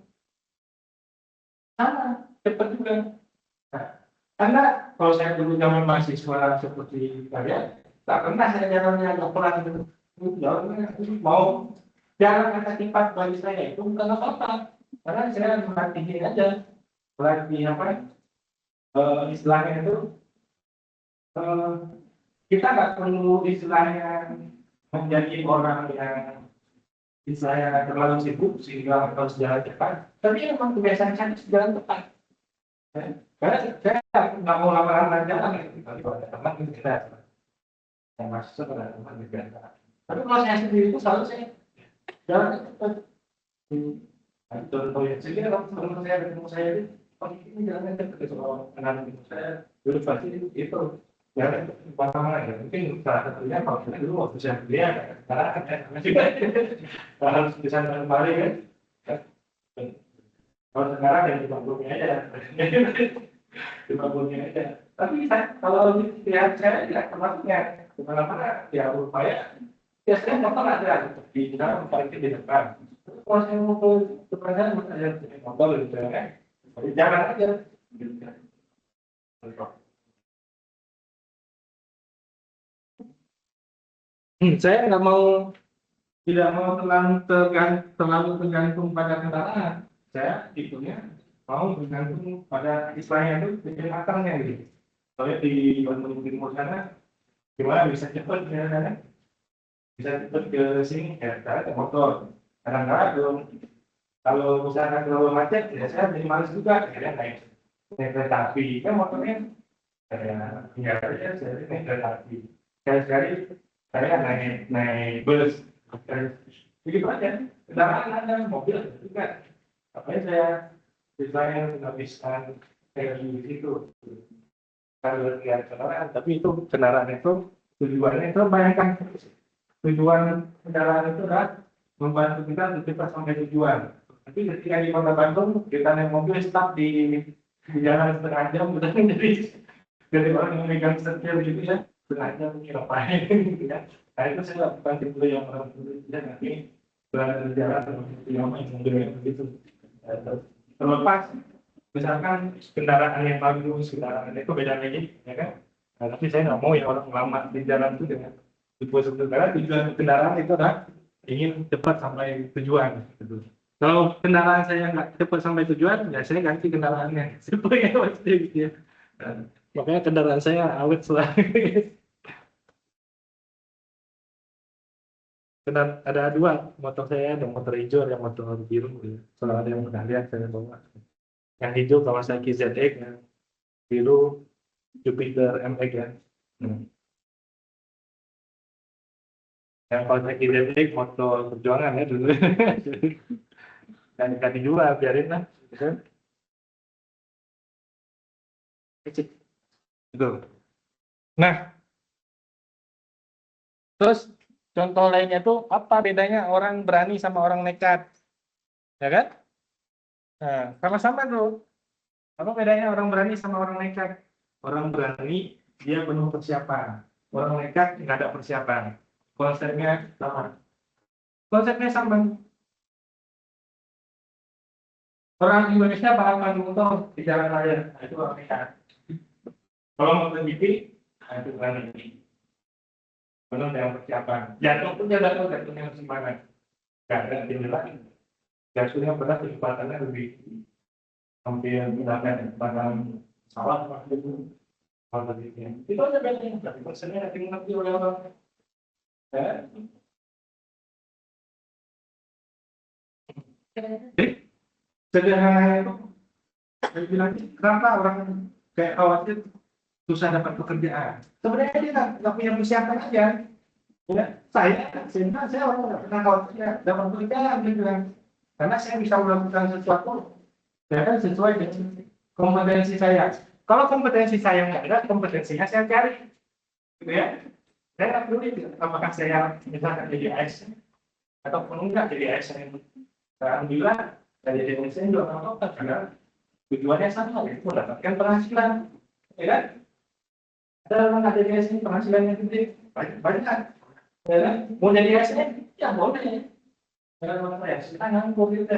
sama cepat juga. Nah, karena kalau saya dulu zaman mahasiswa seperti kalian, tak pernah saya jalannya agak pelan gitu. Jalannya mau jalan agak cepat bagi saya itu bukan apa-apa, karena saya merhatiin aja, lagi apa istilahnya itu eh, kita nggak perlu istilahnya menjadi orang yang istilahnya terlalu sibuk sehingga harus jalan cepat, tapi memang kebiasaan saya itu jalan cepat. Karena saya nggak mau lama-lama jalan gitu. Kalau ada teman gitu kita yang masuk ada teman juga. Tapi kalau saya sendiri itu selalu saya jalan cepat. Contoh yang saya kalau teman saya ketemu saya itu, oh ini jalannya cepat kalau kenal saya dulu pasti itu jalan pertama ya mungkin salah satunya kalau kita dulu waktu saya kuliah karena juga harus bisa kembali kan. Kalau sekarang yang di bangunnya aja, di bangunnya aja. Tapi kalau lihat saya tidak termasuknya, kemana-mana ya berupaya. Ya saya motor ada di dalam parkir di depan. Kalau saya mau ke depan saya ada motor gitu ya, jalan aja. Saya nggak mau, tidak mau terlalu tergantung pada kendaraan. Saya tipenya mau bergantung pada istilahnya itu kecepatan gitu. Soalnya di Bandung Timur sana gimana bisa cepat ya kan? Bisa cepat ke sini ya saya ke motor. Kadang-kadang kalau misalkan terlalu macet ya saya jadi malas juga akhirnya naik kereta api kan motornya saya tinggal aja saya naik kereta api. Sekali-sekali saya naik naik bus. Begitu aja. Kendaraan ada, mobil juga. Apalagi saya misalnya menghabiskan energi di situ. Kalau lihat kendaraan, tapi itu kendaraan itu tujuannya itu bayangkan tujuan kendaraan itu adalah membantu kita untuk cepat sampai tujuan. Tapi ketika di Kota Bandung kita naik mobil stop di jalan setengah jam, udah jadi orang yang megang setir gitu ya, setengah jam ngapain gitu ya. Nah itu saya lakukan dulu yang orang dulu ya nanti berada di jalan yang mobil begitu. Terlepas misalkan kendaraan yang bagus, kendaraan itu beda lagi, ya kan? Nah, tapi saya nggak mau ya orang lama di jalan itu dengan tipe kendaraan. Tujuan kendaraan itu adalah ingin cepat sampai tujuan. Gitu. Kalau kendaraan saya nggak cepat sampai tujuan, ya saya ganti kendaraannya. Supaya pasti gitu ya. Dan, makanya kendaraan saya awet selalu. Ada dua motor saya, ada motor hijau, ada motor biru. Ya. Selalu ada yang pernah lihat saya bawa. Yang hijau Kawasaki ZX, yang biru Jupiter MX ya. Yang Kawasaki ZX motor perjuangan ya dulu. Dan ganti juga biarin lah. Gitu. Nah, terus contoh lainnya tuh apa bedanya orang berani sama orang nekat, ya kan? Nah, sama-sama tuh. Apa bedanya orang berani sama orang nekat? Orang berani dia penuh persiapan. Orang nekat nggak ada persiapan. Konsepnya sama. Konsepnya sama. Orang Indonesia balapan motor di jalan raya, nah, itu orang nekat. Kalau motor GP, nah, itu berani. Penuh dengan persiapan. Jatuh pun dia jatuh dengan semangat. Nggak ada tindakan. Jatuhnya pada kecepatannya lebih hampir mendapat kecepatan pesawat waktu itu. Itu aja bedanya. Tapi persennya nanti mengerti oleh orang. Ya. Sederhananya itu, saya bilang kenapa orang kayak khawatir susah dapat pekerjaan. Sebenarnya dia nggak punya persiapan aja. Ya, saya orang nggak pernah khawatir dapat pekerjaan gitu kan. Karena saya bisa melakukan sesuatu, ya kan sesuai dengan kompetensi saya. Kalau kompetensi saya nggak ada, kompetensinya saya cari, gitu ya. Saya nggak peduli apakah saya misalkan jadi ASN ataupun enggak jadi ASN. Alhamdulillah saya jadi ASN juga nggak apa-apa karena tujuannya sama, yaitu mendapatkan penghasilan, ya kan? Ada orang nggak jadi ASN penghasilannya gede, banyak. Ya kan? Mau jadi ASN, ya boleh. Karena saya kita nganggur gitu.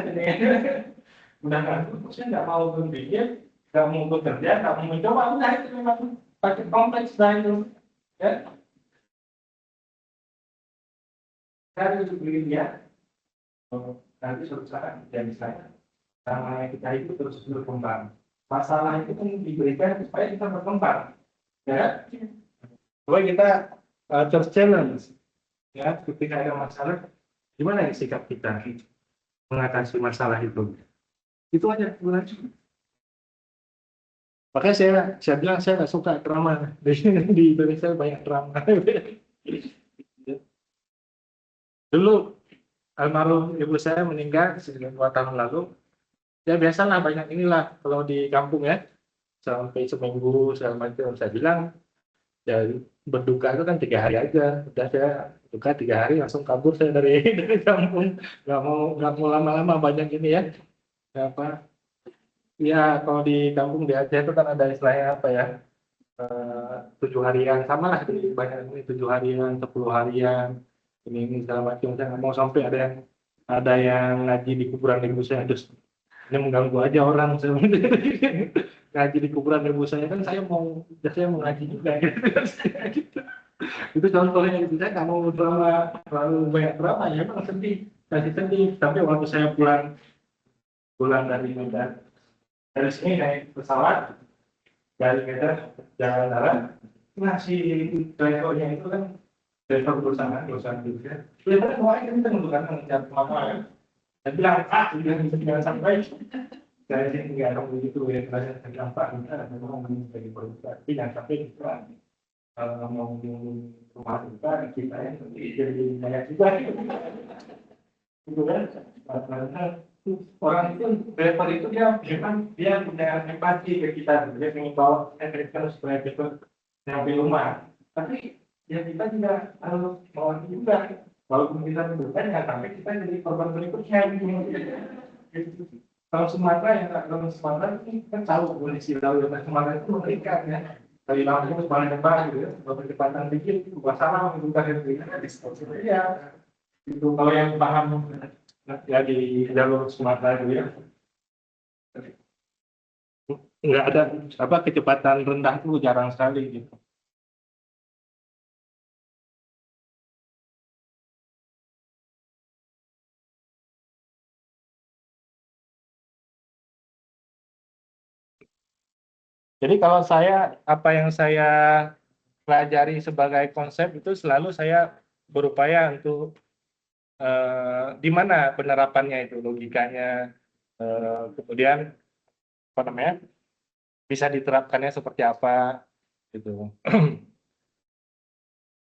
udah ngantuk, saya nggak mau berpikir, nggak mau bekerja, nggak mau mencoba, udah itu memang pakai kompleks dah itu, ya. Saya harus beli dia, nanti suatu saat jadi saya, karena kita itu terus berkembang. Masalah itu kan diberikan supaya kita berkembang, ya. Supaya kita terchallenge, ya. Ketika ada masalah, gimana ya sikap kita mengatasi masalah itu? Itu aja sebenarnya. Makanya saya bilang saya nggak suka drama. Di Indonesia banyak drama. Dulu almarhum ibu saya meninggal sekitar 2 tahun lalu. Ya biasalah banyak inilah kalau di kampung ya. Sampai seminggu segala macam. Saya bilang ya berduka itu kan 3 hari aja. Udah saya duka 3 hari langsung kabur saya dari kampung. Nggak mau lama-lama banyak ini ya. Apa? Ya kalau di kampung di Aceh itu kan ada istilahnya apa ya? 7 harian sama lah di banyak ini 7 harian 10 harian ini segala macam. Saya nggak mau sampai ada yang ngaji di kuburan ibu saya, terus ini mengganggu aja orang. Ngaji di kuburan ibu saya kan saya mau ngaji juga gitu. Itu contohnya gitu. Saya nggak mau drama terlalu banyak drama, ya emang sedih, kasih sedih. Tapi waktu saya pulang dari Medan, dari sini naik pesawat dari Medan jalan darat, nah si drivernya itu kan driver perusahaan juga. Ternyata kemarin kita menentukan mengejar apa ya. Saya bilang, jangan sampai dari sini nggak akan begitu ya. Karena saya bilang, Pak, kita memang menjadi perusahaan. Tapi jangan sampai kita mau rumah kita yang nanti jadi banyak juga. Gitu kan? Karena orang itu, driver itu dia punya empati ke kita. Dia ingin bawa kita supaya kita sampai rumah. Tapi ya kita juga harus bawa juga. Walaupun kita mendudukan, ya sampai kita jadi korban berikutnya. Gitu. Kalau Sumatera ini kan tahu kondisi laut yang Sumatera itu mengerikan ya. Dari lautnya sepanjang lebar gitu ya, kecepatan dikit, masalah bukan itu ya. Itu kalau yang paham ya di jalur Sumatera itu ya, nggak ada kecepatan rendah itu jarang sekali gitu. Jadi kalau apa yang saya pelajari sebagai konsep itu selalu saya berupaya untuk di mana penerapannya itu logikanya, kemudian apa namanya bisa diterapkannya seperti apa gitu.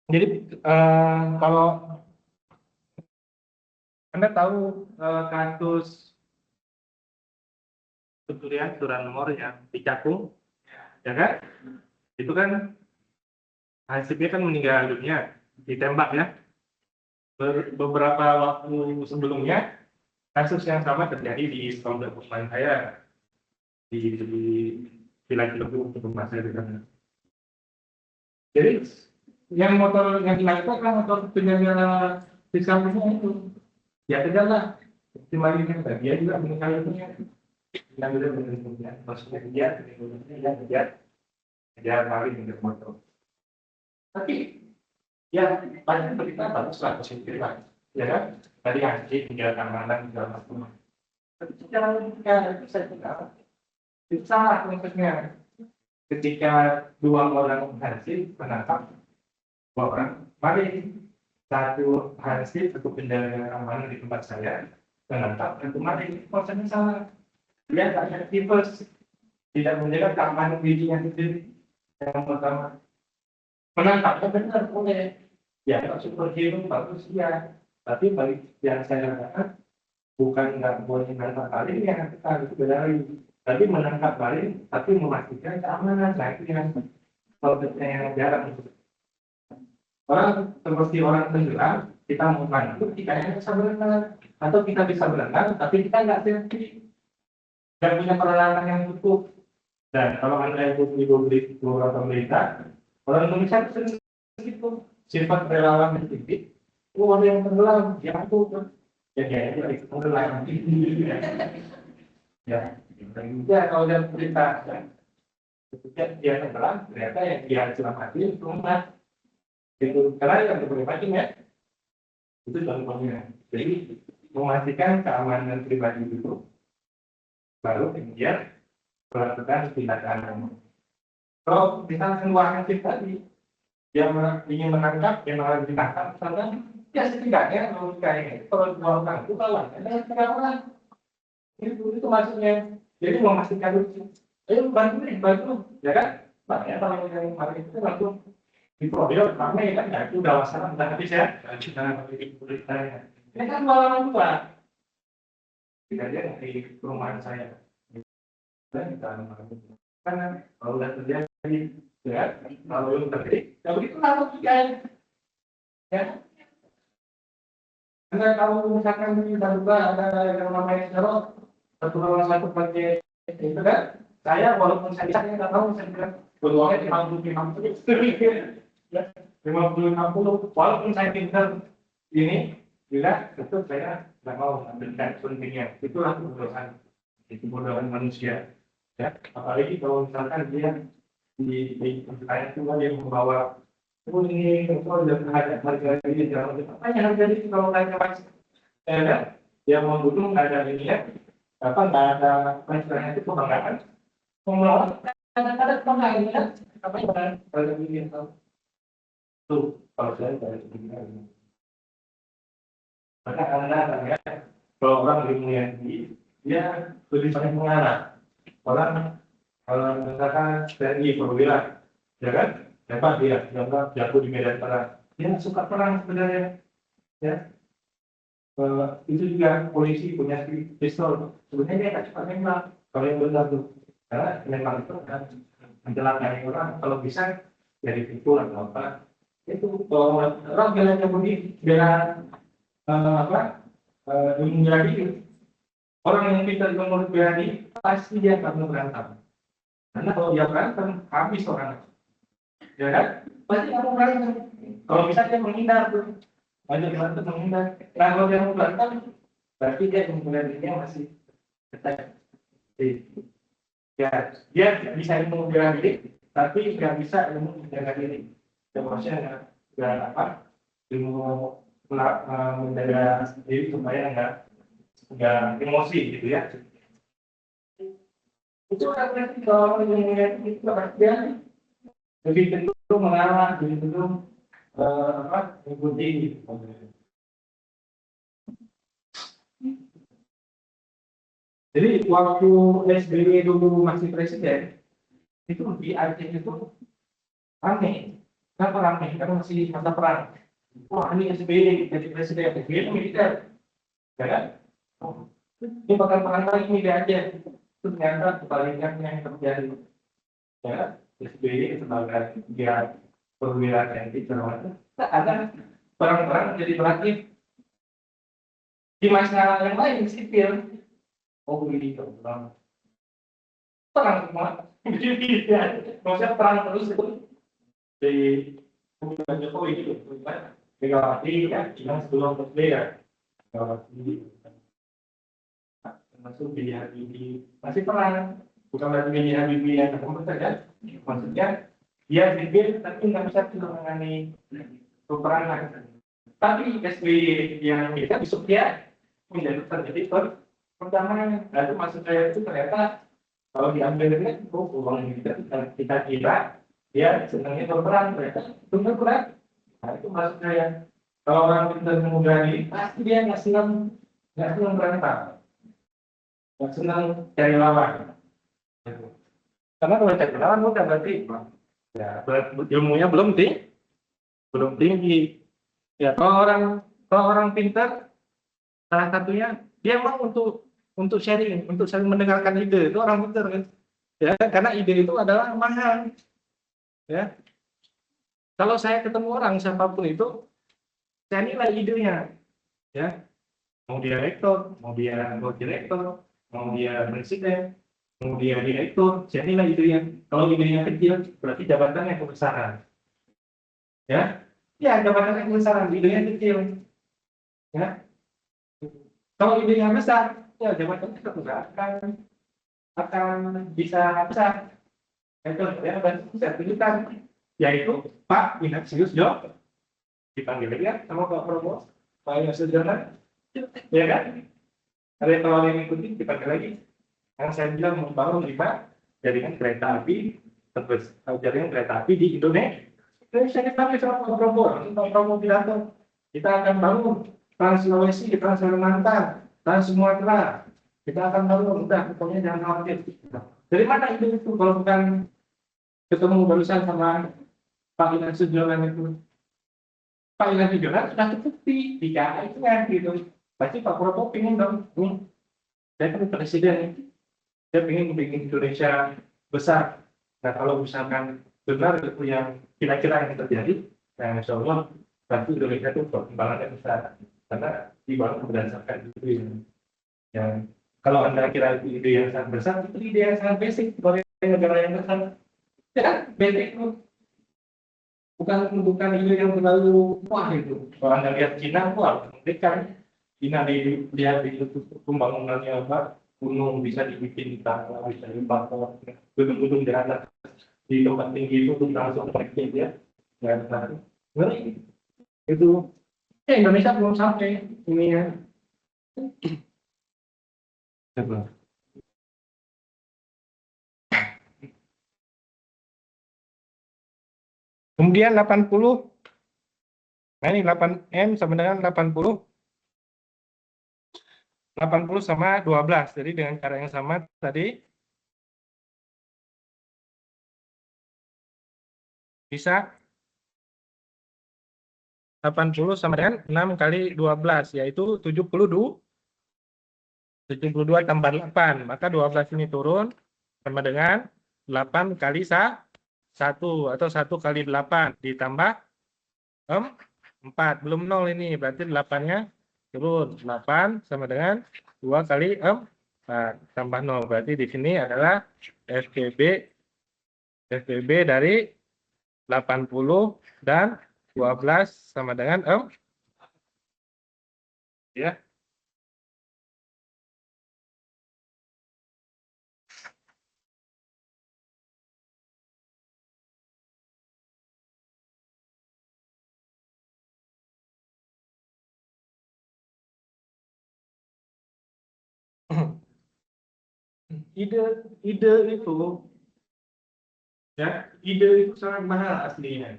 Jadi kalau Anda tahu kasus pencurian curanmor yang di Cakung, ya kan? Itu kan hasilnya kan meninggal dunia, ditembak ya. Beberapa waktu sebelumnya kasus yang sama terjadi di komplek perumahan saya di Villa Cilegon, rumah saya di sana. Jadi yang motor yang hilang itu kan motor penjaga di sampingnya itu. Ya kejarlah, kembali kan dia juga meninggal dunia. Yang udah meninggalnya, maksudnya dia maling untuk motor. Tapi ya banyak berita bagus lah, positif lah, ya kan? Tadi anjing tinggal keamanan segala macam. Tapi secara logika itu saya tidak itu salah konsepnya. Ketika 2 orang hansip menangkap 2 orang, mari satu hansip untuk penjaga keamanan di tempat saya menangkap satu mari, konsepnya salah. Dia tidak aktifus, tidak menjaga keamanan dirinya sendiri. Yang pertama, menangkapnya benar boleh, ya superhero bagus ya. Tapi balik yang saya katakan bukan nggak boleh menangkap maling ya, kita harus benar. Tapi menangkap maling, tapi memastikan keamanan. Nah itu yang konsepnya yang jarang. Orang seperti orang tenggelam, kita mau bantu, kita yang bisa berenang, atau kita bisa berenang, tapi kita nggak safety, nggak punya peralatan yang cukup. Dan kalau Anda beri beberapa pemerintah, orang Indonesia itu sering gitu, sifat relawan yang tinggi, ada yang tenggelam, ya itu kan, ya itu tenggelam. Ya, kalau dia cerita, ya, ketika dia tenggelam, ternyata yang dia selamatin rumah, itu karena yang berbagai macam ya, itu contohnya. Jadi memastikan keamanan pribadi itu, baru kemudian melakukan tindakan. Kalau misalnya luar hakim tadi, dia ingin menangkap, dia malah ditangkap, misalnya, ya setidaknya logika ini, kalau dua orang itu kawan, ada tiga orang, itu maksudnya. Jadi memastikan itu, ayo bantu nih, bantu, ya kan? Makanya kalau yang kemarin itu langsung di Prodio, ramai kan, ya itu udah masalah, udah habis ya, jangan pakai kulit saya. Ini kan malam juga, tidak dia dari perumahan saya, dan kita karena kalau udah terjadi, ya, kalau belum terjadi, ya begitu lalu ya. Karena kalau misalkan kita juga ada yang namanya Zero, satu lawan satu pakai itu kan, saya walaupun saya nggak tahu, saya bilang peluangnya 50-50, walaupun saya pintar ini, bila tetap saya nggak mau ambilkan pentingnya, itulah kebodohan, itu kebodohan manusia. Ya, apalagi kalau misalkan dia di saya cuma dia membawa ini kalau harga ini jangan apa yang harga ini kalau nggak pas dia membunuh nggak ada ini ya apa nggak ada istilahnya itu kebanggaan melawan ada kebanggaan ya apa yang harga ini tuh kalau saya dari begini maka anda ya kalau orang ilmunya dia lebih banyak mengarah orang kalau misalkan TNI perwira, ya kan? Hebat dia, jago di medan perang. Dia suka perang sebenarnya, ya. Itu juga polisi punya pistol. Sebenarnya dia nggak suka nembak. Kalau yang benar tuh, karena nembak itu kan mencelakai orang. Kalau bisa jadi pikul atau apa. Itu orang bilangnya begini, bela apa? Ilmu bela diri. Orang yang pintar ilmu bela diri pasti dia akan berantem. Karena kalau dia berantem, habis orang. Ya kan? Pasti kamu berantem. Kalau bisa dia menghindar tuh. Banyak berantem menghindar. Nah kalau dia mau berantem, berarti dia dirinya masih ketat. Ya, dia bisa ilmu bela diri, tapi nggak bisa ilmu menjaga diri. Ya maksudnya nggak apa? Ilmu menjaga diri supaya nggak emosi gitu ya. Itu berarti kalau yang itu dia lebih cenderung mengarah, lebih cenderung mengikuti. Jadi waktu SBY dulu masih presiden, itu di Aceh itu ramai. Kenapa ramai? Karena masih masa perang. Wah ini SBY jadi presiden, SBY itu militer, ya kan? Ini bakal perang lagi nih di Aceh. Itu ternyata kebalikannya yang terjadi. Ya, SBY sebagai dia perwira TNI terhadap ada perang-perang jadi berakhir di masyarakat yang lain sipil. Oh ini perang semua. Jadi ya, maksudnya perang terus itu di pemerintahan Jokowi itu, Megawati ya, yang sebelum SBY ya, Megawati termasuk B.J. Habibie masih perang, bukan lagi B.J. Habibie yang ketemu saja, maksudnya dia sipil tapi nggak bisa menangani peperangan. Tapi SBY yang kita besok dia menjadi terjadi pertama, itu maksud saya itu ternyata kalau diambil itu uang kita kira dia senangnya berperang, ternyata itu berperang. Nah itu maksud saya kalau orang pintar mengurangi pasti dia nggak senang berantem. Senang cari lawan. Karena kalau cari lawan mudah berarti ya ilmunya belum tinggi. Ya kalau orang pintar salah satunya dia mau untuk sharing, untuk saling mendengarkan ide itu orang pintar kan. Ya karena ide itu adalah mahal. Ya kalau saya ketemu orang siapapun itu saya nilai idenya. Ya mau dia rektor, mau dia direktur, mau dia presiden, mau dia direktur, saya nilai idenya. Kalau idenya kecil, berarti jabatannya kebesaran. Ya, jabatannya kebesaran, idenya kecil. Ya, kalau idenya besar, ya jabatannya kebesaran. akan bisa besar. Itu ya, saya tunjukkan, yaitu Pak Ignatius Jonan. Dipanggil ya sama Pak Prabowo, Pak Ignatius Jonan, ya kan? Ada kalau yang ikuti dipanggil lagi. Yang saya bilang membangun 5 jaringan kereta api, terus jaringan kereta api di Indonesia. Saya dipanggil sama Pak Prabowo bilang kita akan bangun Trans Sulawesi, Trans Kalimantan, Trans Sumatera. Kita akan bangun, udah pokoknya jangan khawatir. Dari mana itu kalau bukan ketemu barusan sama Pak Ignatius Jonan itu? Pak Ignatius Jonan sudah terbukti di KA itu kan gitu. Pasti Pak Prabowo pengen dong, saya kan presiden, saya pengen bikin Indonesia besar. Nah kalau misalkan benar itu yang kira-kira yang terjadi, nah insya Allah pasti Indonesia itu perkembangannya besar. Karena dibangun berdasarkan itu yang kalau Anda kira itu ide yang sangat besar, itu ide yang sangat basic sebagai negara yang besar. Ya, basic itu bukan ide yang terlalu wah itu. Kalau Anda lihat Cina, wah, kan Cina lihat di pembangunannya apa, gunung bisa dibikin tangga, bisa dibakar, gedung-gedung di atas di tempat tinggi itu langsung pakai dia, dan ngeri itu. Indonesia belum sampai ini ya. Kemudian 80, nah ini 8M sama dengan 80 sama 12. Jadi dengan cara yang sama tadi bisa 80 sama dengan 6 kali 12, yaitu 72 tambah 8. Maka 12 ini turun sama dengan 8 kali 1 atau 1 kali 8 ditambah 4. Belum 0 ini, berarti 8-nya turun. 8 sama dengan 2 kali 4 tambah 0. Berarti di sini adalah FPB dari 80 dan 12 sama dengan ya. Ide itu ya, ide itu sangat mahal aslinya.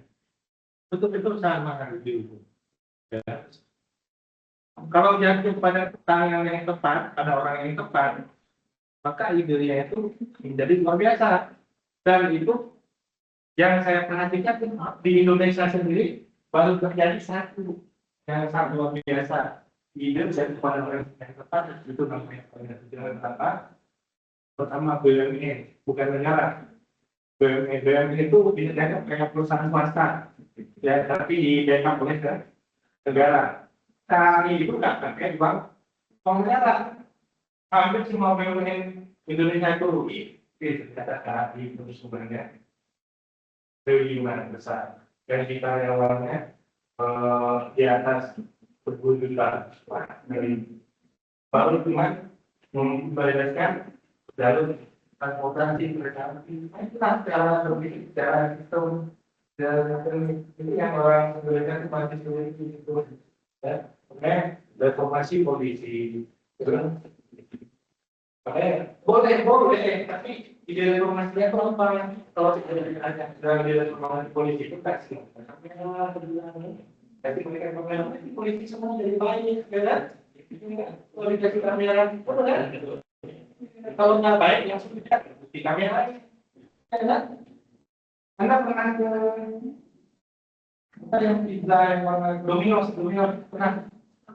Betul-betul sangat mahal ide itu. Ya. Kalau jatuh pada tangan yang tepat, pada orang yang tepat, maka idenya itu menjadi luar biasa. Dan itu yang saya perhatikan di Indonesia sendiri baru terjadi satu yang sangat luar biasa. Ide dari pada orang yang tepat itu namanya jalan apa? Pertama BUMN, bukan negara. BUMN itu bisa kayak perusahaan swasta, ya tapi di backup oleh negara. Kali itu nggak pakai uang negara. Hampir semua BUMN Indonesia itu rugi. Ternyata KAI itu sebenarnya triliunan besar. Dan kita relawannya di atas berjuta dari baru cuma membereskan jalur transportasi kereta api. Itu cara berpikir, cara sistem dan ini yang orang sebenarnya masih sulit itu. Ya, kemudian reformasi polisi, terus boleh, tapi ide reformasinya itu apa? Kalau tidak ada dalam ide reformasi polisi itu tak sih. Tapi mereka mengenai polisi semua jadi baik, ya kan? Kalau dikasih kamera, kan? Kalau nggak baik, yang sudah di kamera, ya kan? Anda pernah ke yang pizza yang warna Domino's pernah?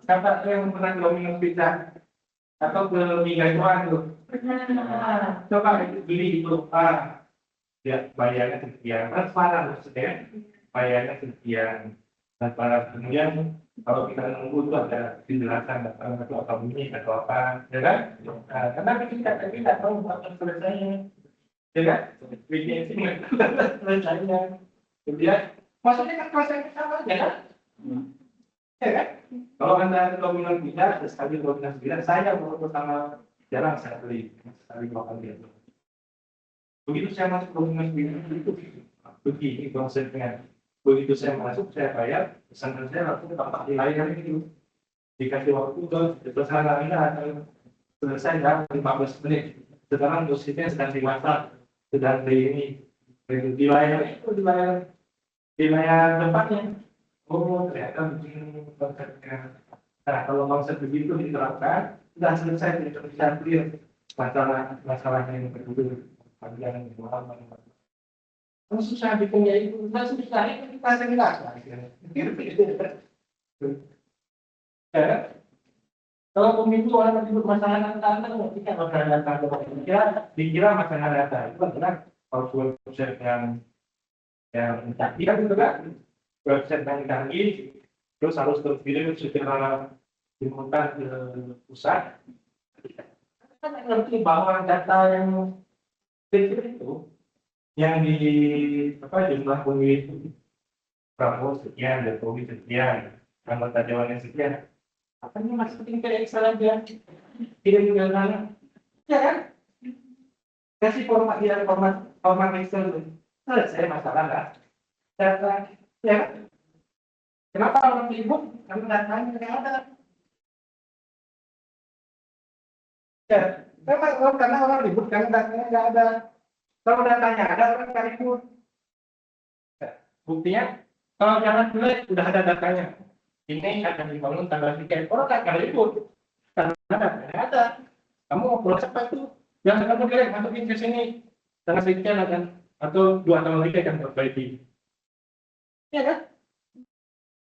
Siapa yang pernah ke Domino's pizza? Atau ke Migasuan tuh? Coba beli itu, ya bayarnya sekian, transparan maksudnya, bayarnya sekian, transparan. Kemudian kalau kita nunggu itu ada penjelasan atau apa bunyi atau apa, ya kan? Nah, karena kita tidak tahu apa selesainya, ya kan? Bikin sih selesainya. Kemudian maksudnya kan prosesnya sama, ya kan? Ya kan? Kalau Anda dominan bisa, sekali dominan 9, saya mau bersama jarang saya beli sekali 2 kali. Begitu saya masuk ke rumah itu begini konsepnya. Begitu saya masuk, saya bayar, pesanan saya langsung tampak di layar itu. Dikasih waktu ke pesanan Anda selesai dalam 15 menit. Sekarang musiknya sedang dimasak, sedang di layar itu di layar depannya. Oh ternyata begini konsepnya. Nah kalau konsep begitu diterapkan, sudah selesai tidak bisa clear masalah yang kedua. Panjang lama. Kalau susah bikinnya itu, nggak susah itu kita jelas lah. Ya, kalau pemilu orang menyebut masalah data, ketika masalah data dikira masalah data itu adalah website yang canggih kan gitu kan, website yang canggih, terus harus terkirim secara dimutar ke pusat. Kita ngerti bahwa data yang kecil itu yang di jumlah pemilih Prabowo sekian, Jokowi sekian, anggota dewan sekian. Apa ini masukin ke Excel aja? Kirim ke sana, ya kan? Kasih format Excel, selesai masalah nggak? Data, ya kan? Kenapa orang ribut? Karena datanya nggak ada. Ya, karena orang ribut karena datanya nggak ada. Kalau datanya ada, orang nggak ribut. Buktinya, kalau jangan jelek, udah ada datanya. Ini akan dibangun tanggal sekian. Orang nggak akan ribut. Karena datanya ada. Kamu mau proses apa itu? Yang kamu jelek, masukin ke sini. Tanggal sekian akan, atau 2 tahun lagi akan terbaiki. Ya kan?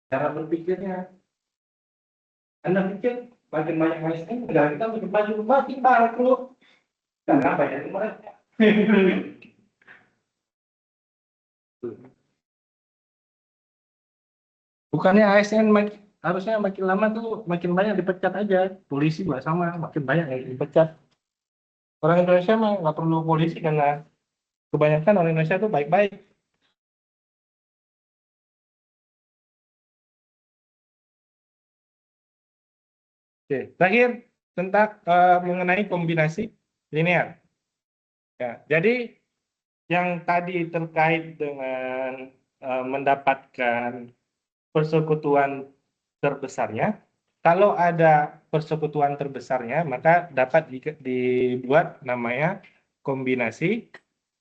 Cara berpikirnya. Anda pikir, makin banyak makin negara kita makin bangkrut. Karena banyak mereka. Bukannya ASN harusnya makin lama tuh makin banyak dipecat aja. Polisi juga sama, makin banyak yang dipecat. Orang Indonesia mah nggak perlu polisi karena kebanyakan orang Indonesia tuh baik-baik. Oke, terakhir tentang mengenai kombinasi linear. Ya, jadi yang tadi terkait dengan mendapatkan persekutuan terbesarnya, kalau ada persekutuan terbesarnya, maka dapat dibuat namanya kombinasi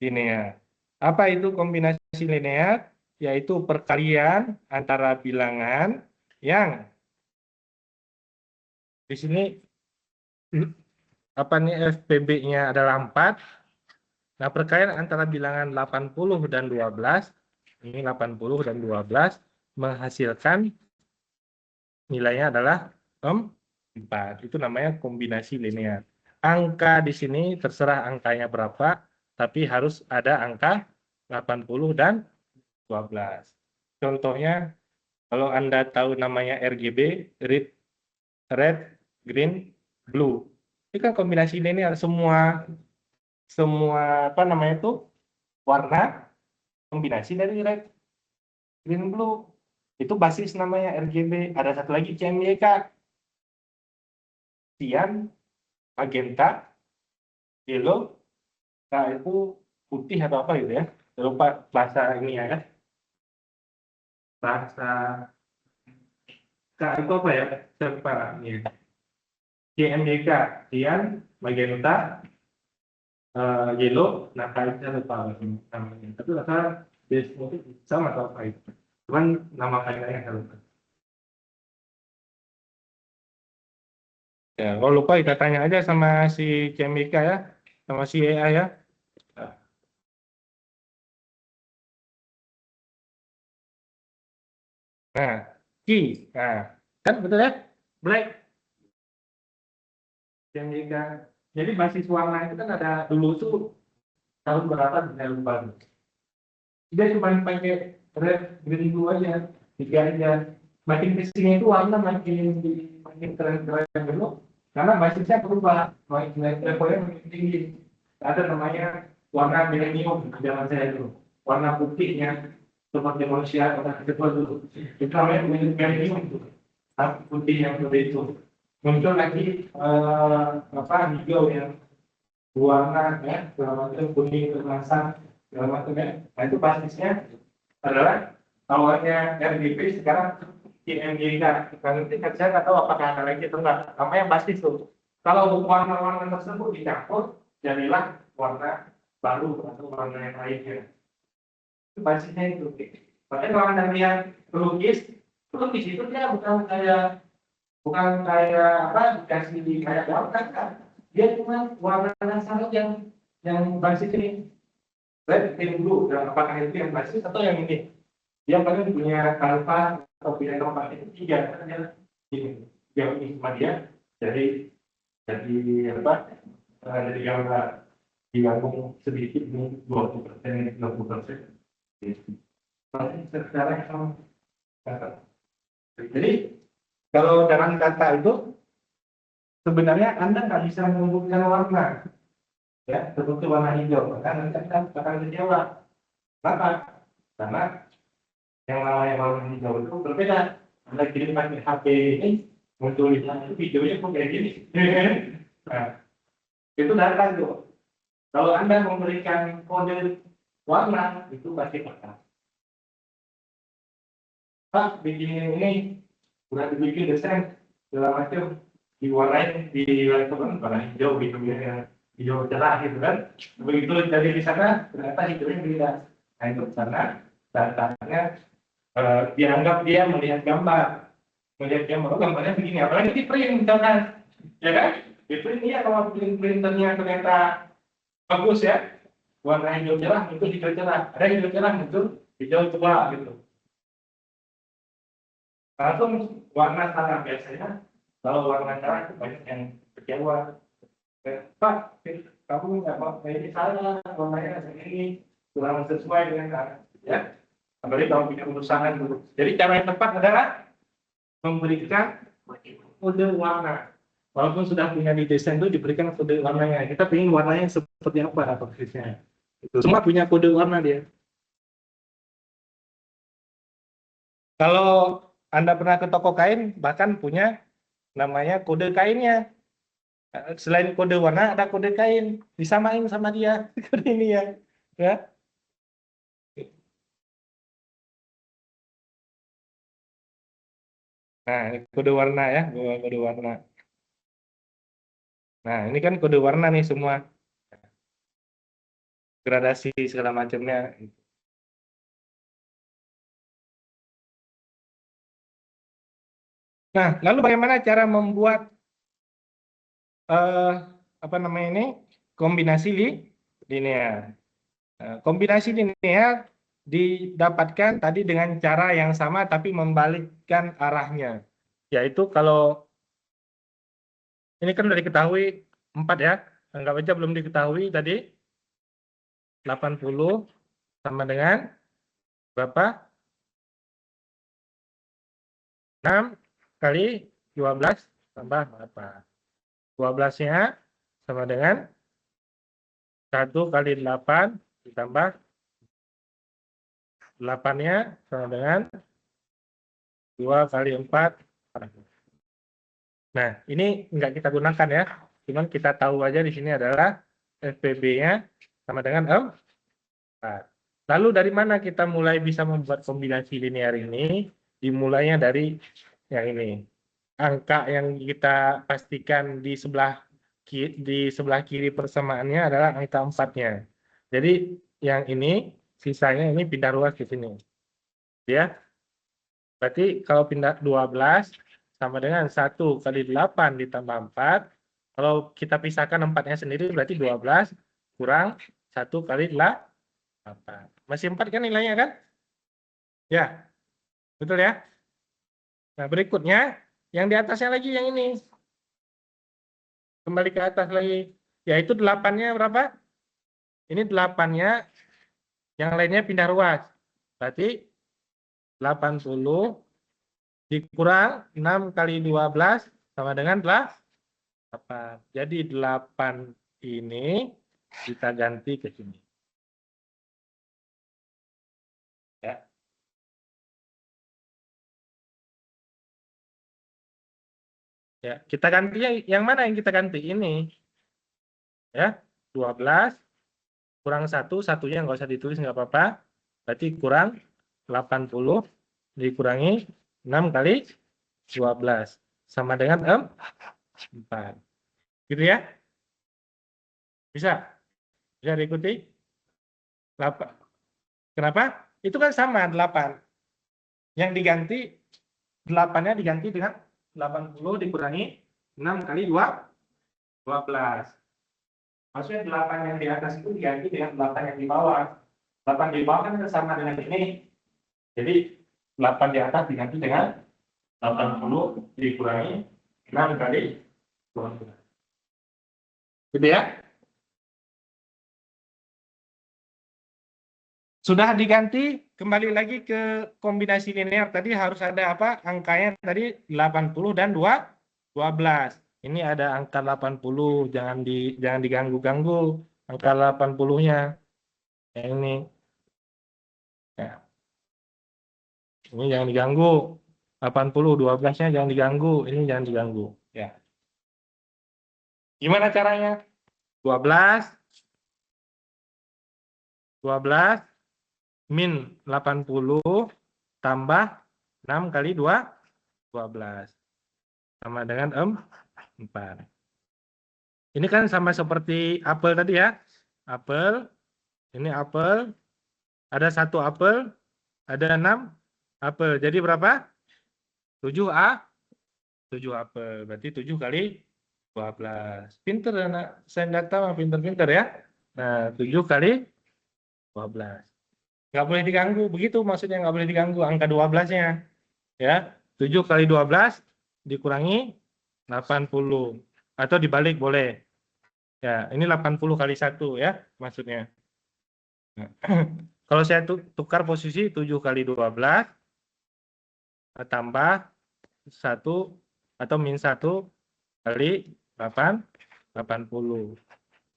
linear. Apa itu kombinasi linear? Yaitu perkalian antara bilangan yang di sini apa nih FPB-nya adalah 4. Nah, perkalian antara bilangan 80 dan 12, ini 80 dan 12 menghasilkan nilainya adalah 4. Itu namanya kombinasi linear. Angka di sini terserah angkanya berapa, tapi harus ada angka 80 dan 12. Contohnya, kalau Anda tahu namanya RGB, red, green, blue. Ini kan kombinasi linear, semua apa namanya itu warna kombinasi dari red, green, blue. Itu basis namanya RGB. Ada satu lagi CMYK. Cyan, magenta, yellow, nah itu putih atau apa gitu ya. Lupa bahasa ini ya kan. Bahasa itu apa ya? Saya lupa ini. CMYK, cyan, magenta, yellow, nah saya lupa namanya. Tapi rasa base sama atau apa itu. Cuman nama kainnya saya lupa. Ya, kalau lupa kita tanya aja sama si CMYK ya, sama si AI ya. Nah, key, nah, kan betul ya, black, CMYK. Jadi basis warna itu kan ada dulu tuh tahun berapa saya lupa. Dia cuma pakai red, green, blue aja, 3 aja. Makin kesini itu warna makin keren-keren dulu, karena basisnya berubah, levelnya makin tinggi. Ada namanya warna milenium di zaman saya dulu, warna putihnya seperti manusia kota kedua dulu. Itu namanya milenium itu, putih yang seperti itu. muncul lagi apa hijau yang warna ya, segala macam kuning kemasan segala macam ya. Nah itu basisnya adalah awalnya RGB sekarang IMYK. Nanti saya nggak tahu apakah ada lagi atau enggak. Namanya basis tuh. Kalau warna-warna tersebut dicampur, jadilah warna baru atau warna yang lainnya. Itu basisnya itu. Makanya kalau anda lihat pelukis itu dia bukan kayak apa dikasih kayak warna kan. Dia cuma warna dasar yang basis ini. Saya bikin dulu, dan apakah itu yang basis atau yang ini? Dia paling punya kanvas atau punya tempat itu tiga, kan ini yang ini sama dia, jadi apa? Jadi gambar digabung sedikit ini 20%, 30%. Secara sama. Jadi kalau dalam kata itu sebenarnya Anda nggak bisa menyebutkan warna, ya seperti warna hijau, maka nanti Anda bakal kecewa. Kenapa? Karena yang namanya warna hijau itu berbeda. Anda kirim pakai HP ini muncul itu videonya kok kayak gini. Nah, itu data tuh. Kalau Anda memberikan kode warna itu pasti bakal. Pak, bikin ini udah dibikin desain segala macam diwarnain di warna hijau gitu ya, hijau cerah gitu kan. Begitu dari di sana ternyata hijaunya beda. Nah itu karena datanya dianggap dia melihat gambar, oh, gambarnya begini, apalagi di print misalkan, ya kan? Di print ya kalau printernya ternyata bagus ya, warna hijau cerah itu hijau cerah, ada hijau cerah itu hijau tua gitu. Langsung warna tanah biasanya, kalau warna cerah itu banyak yang kecewa. Pak, kamu nggak mau ini salah, warnanya segini kurang sesuai dengan kan, ya. Apalagi kalau punya urusan dulu. Jadi cara yang tepat adalah memberikan kode warna. Walaupun sudah punya di desain itu diberikan kode warnanya. Kita ingin warnanya seperti apa persisnya. Itu semua punya kode warna dia. Kalau Anda pernah ke toko kain, bahkan punya namanya kode kainnya. Selain kode warna, ada kode kain. Disamain sama dia. Kode ini ya. Ya. Nah, ini kode warna ya. Kode warna. Nah, ini kan kode warna nih semua. Gradasi segala macamnya. Nah, lalu bagaimana cara membuat apa namanya ini kombinasi linear? Kombinasi linear didapatkan tadi dengan cara yang sama tapi membalikkan arahnya. Yaitu kalau ini kan sudah diketahui 4 ya, anggap aja belum diketahui tadi 80 sama dengan berapa? 6 kali 12 tambah berapa? 12-nya sama dengan 1 kali 8 ditambah 8-nya sama dengan 2 kali 4. Nah, ini enggak kita gunakan ya. Cuman kita tahu aja di sini adalah FPB-nya sama dengan 4. Lalu dari mana kita mulai bisa membuat kombinasi linear ini? Dimulainya dari yang ini. Angka yang kita pastikan di sebelah kiri persamaannya adalah angka 4-nya. Jadi yang ini sisanya ini pindah ruas ke sini. Ya. Berarti kalau pindah 12 sama dengan 1 kali 8 ditambah 4. Kalau kita pisahkan 4-nya sendiri berarti 12 kurang 1 kali 8. Masih 4 kan nilainya kan? Ya, betul ya? Nah, berikutnya yang di atasnya lagi yang ini. Kembali ke atas lagi. Yaitu 8-nya berapa? Ini 8-nya yang lainnya pindah ruas. Berarti 80 dikurang 6 kali 12 sama dengan 8. Jadi 8 ini kita ganti ke sini. Ya. Ya, kita ganti yang mana yang kita ganti? Ini. Ya, 12 kurang 1, satunya nggak usah ditulis, nggak apa-apa. Berarti kurang 80 dikurangi 6 kali 12. Sama dengan 4. Gitu ya? Bisa? Bisa diikuti? 8. Kenapa? Itu kan sama 8. Yang diganti 8-nya diganti dengan 80 dikurangi 6 kali 12. Maksudnya 8 yang di atas itu diganti dengan 8 yang di bawah. 8 di bawah kan sama dengan ini. Jadi 8 di atas diganti dengan 80 dikurangi 6 kali 12. Gitu ya? Sudah diganti, kembali lagi ke kombinasi linear. Tadi harus ada apa? Angkanya tadi 80 dan 12. Ini ada angka 80, jangan diganggu-ganggu angka 80-nya. Yang ini. Ya. Ini jangan diganggu. 80, 12-nya jangan diganggu. Ini jangan diganggu. Ya. Gimana caranya? 12 min 80 tambah 6 kali 2, 12. Sama dengan 4. Ini kan sama seperti apel tadi ya. Apel, ini apel, ada 1 apel, ada 6 apel. Jadi berapa? 7 apel. Berarti 7 kali 12. Pinter anak sains data mah pinter-pinter ya. Nah, 7 kali 12. Nggak boleh diganggu, begitu maksudnya nggak boleh diganggu angka 12-nya. Ya, 7 kali 12 dikurangi 80. Atau dibalik boleh. Ya, ini 80 kali 1 ya maksudnya. Nah, kalau saya tukar posisi 7 kali 12 tambah 1 atau min 1 kali 80.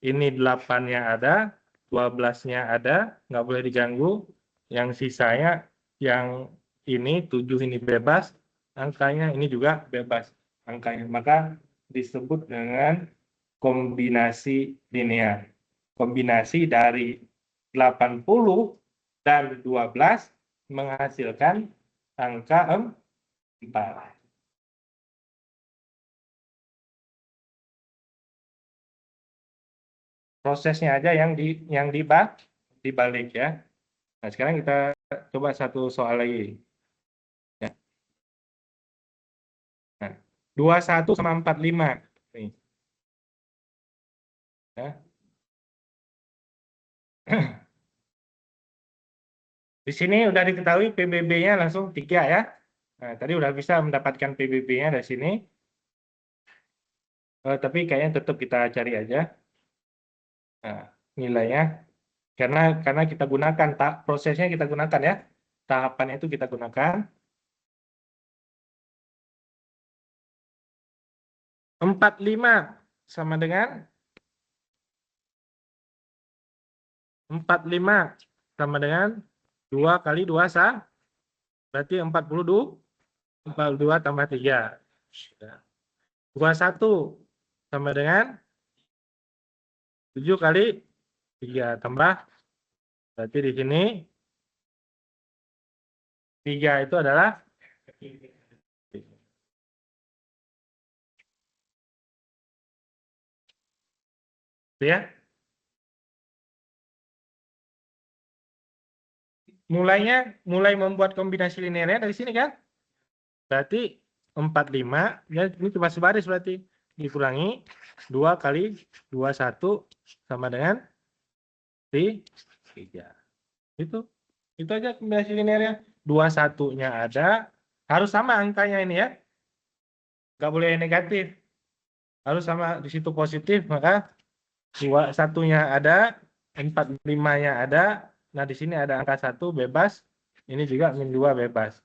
Ini 8-nya ada, 12-nya ada, nggak boleh diganggu. Yang sisanya, yang ini 7 ini bebas, angkanya ini juga bebas angkanya. Maka disebut dengan kombinasi linear. Kombinasi dari 80 dan 12 menghasilkan angka 4. Prosesnya aja yang dibalik ya. Nah, sekarang kita coba satu soal lagi. Ya. Nah, 21 sama 45. Nih. Ya. Di sini udah diketahui PBB-nya langsung 3 ya. Nah, tadi udah bisa mendapatkan PBB-nya dari sini. Tapi kayaknya tetap kita cari aja. Nah, nilainya. Karena kita gunakan, prosesnya kita gunakan ya. Tahapannya itu kita gunakan. 45 sama dengan 45 sama dengan 2 kali 2 berarti 42 tambah 3. 21 sama dengan 7 kali 3 tambah, berarti di sini 3 itu adalah itu ya. Mulai membuat kombinasi linearnya dari sini kan? Berarti 45, ya ini cuma sebaris berarti. Dikurangi 2 kali 21 sama dengan 3. Itu aja kombinasi linearnya. 21-nya ada, harus sama angkanya ini ya. Nggak boleh negatif. Harus sama, di situ positif, maka 21-nya ada, 45-nya ada. Nah, di sini ada angka 1 bebas, ini juga min 2 bebas.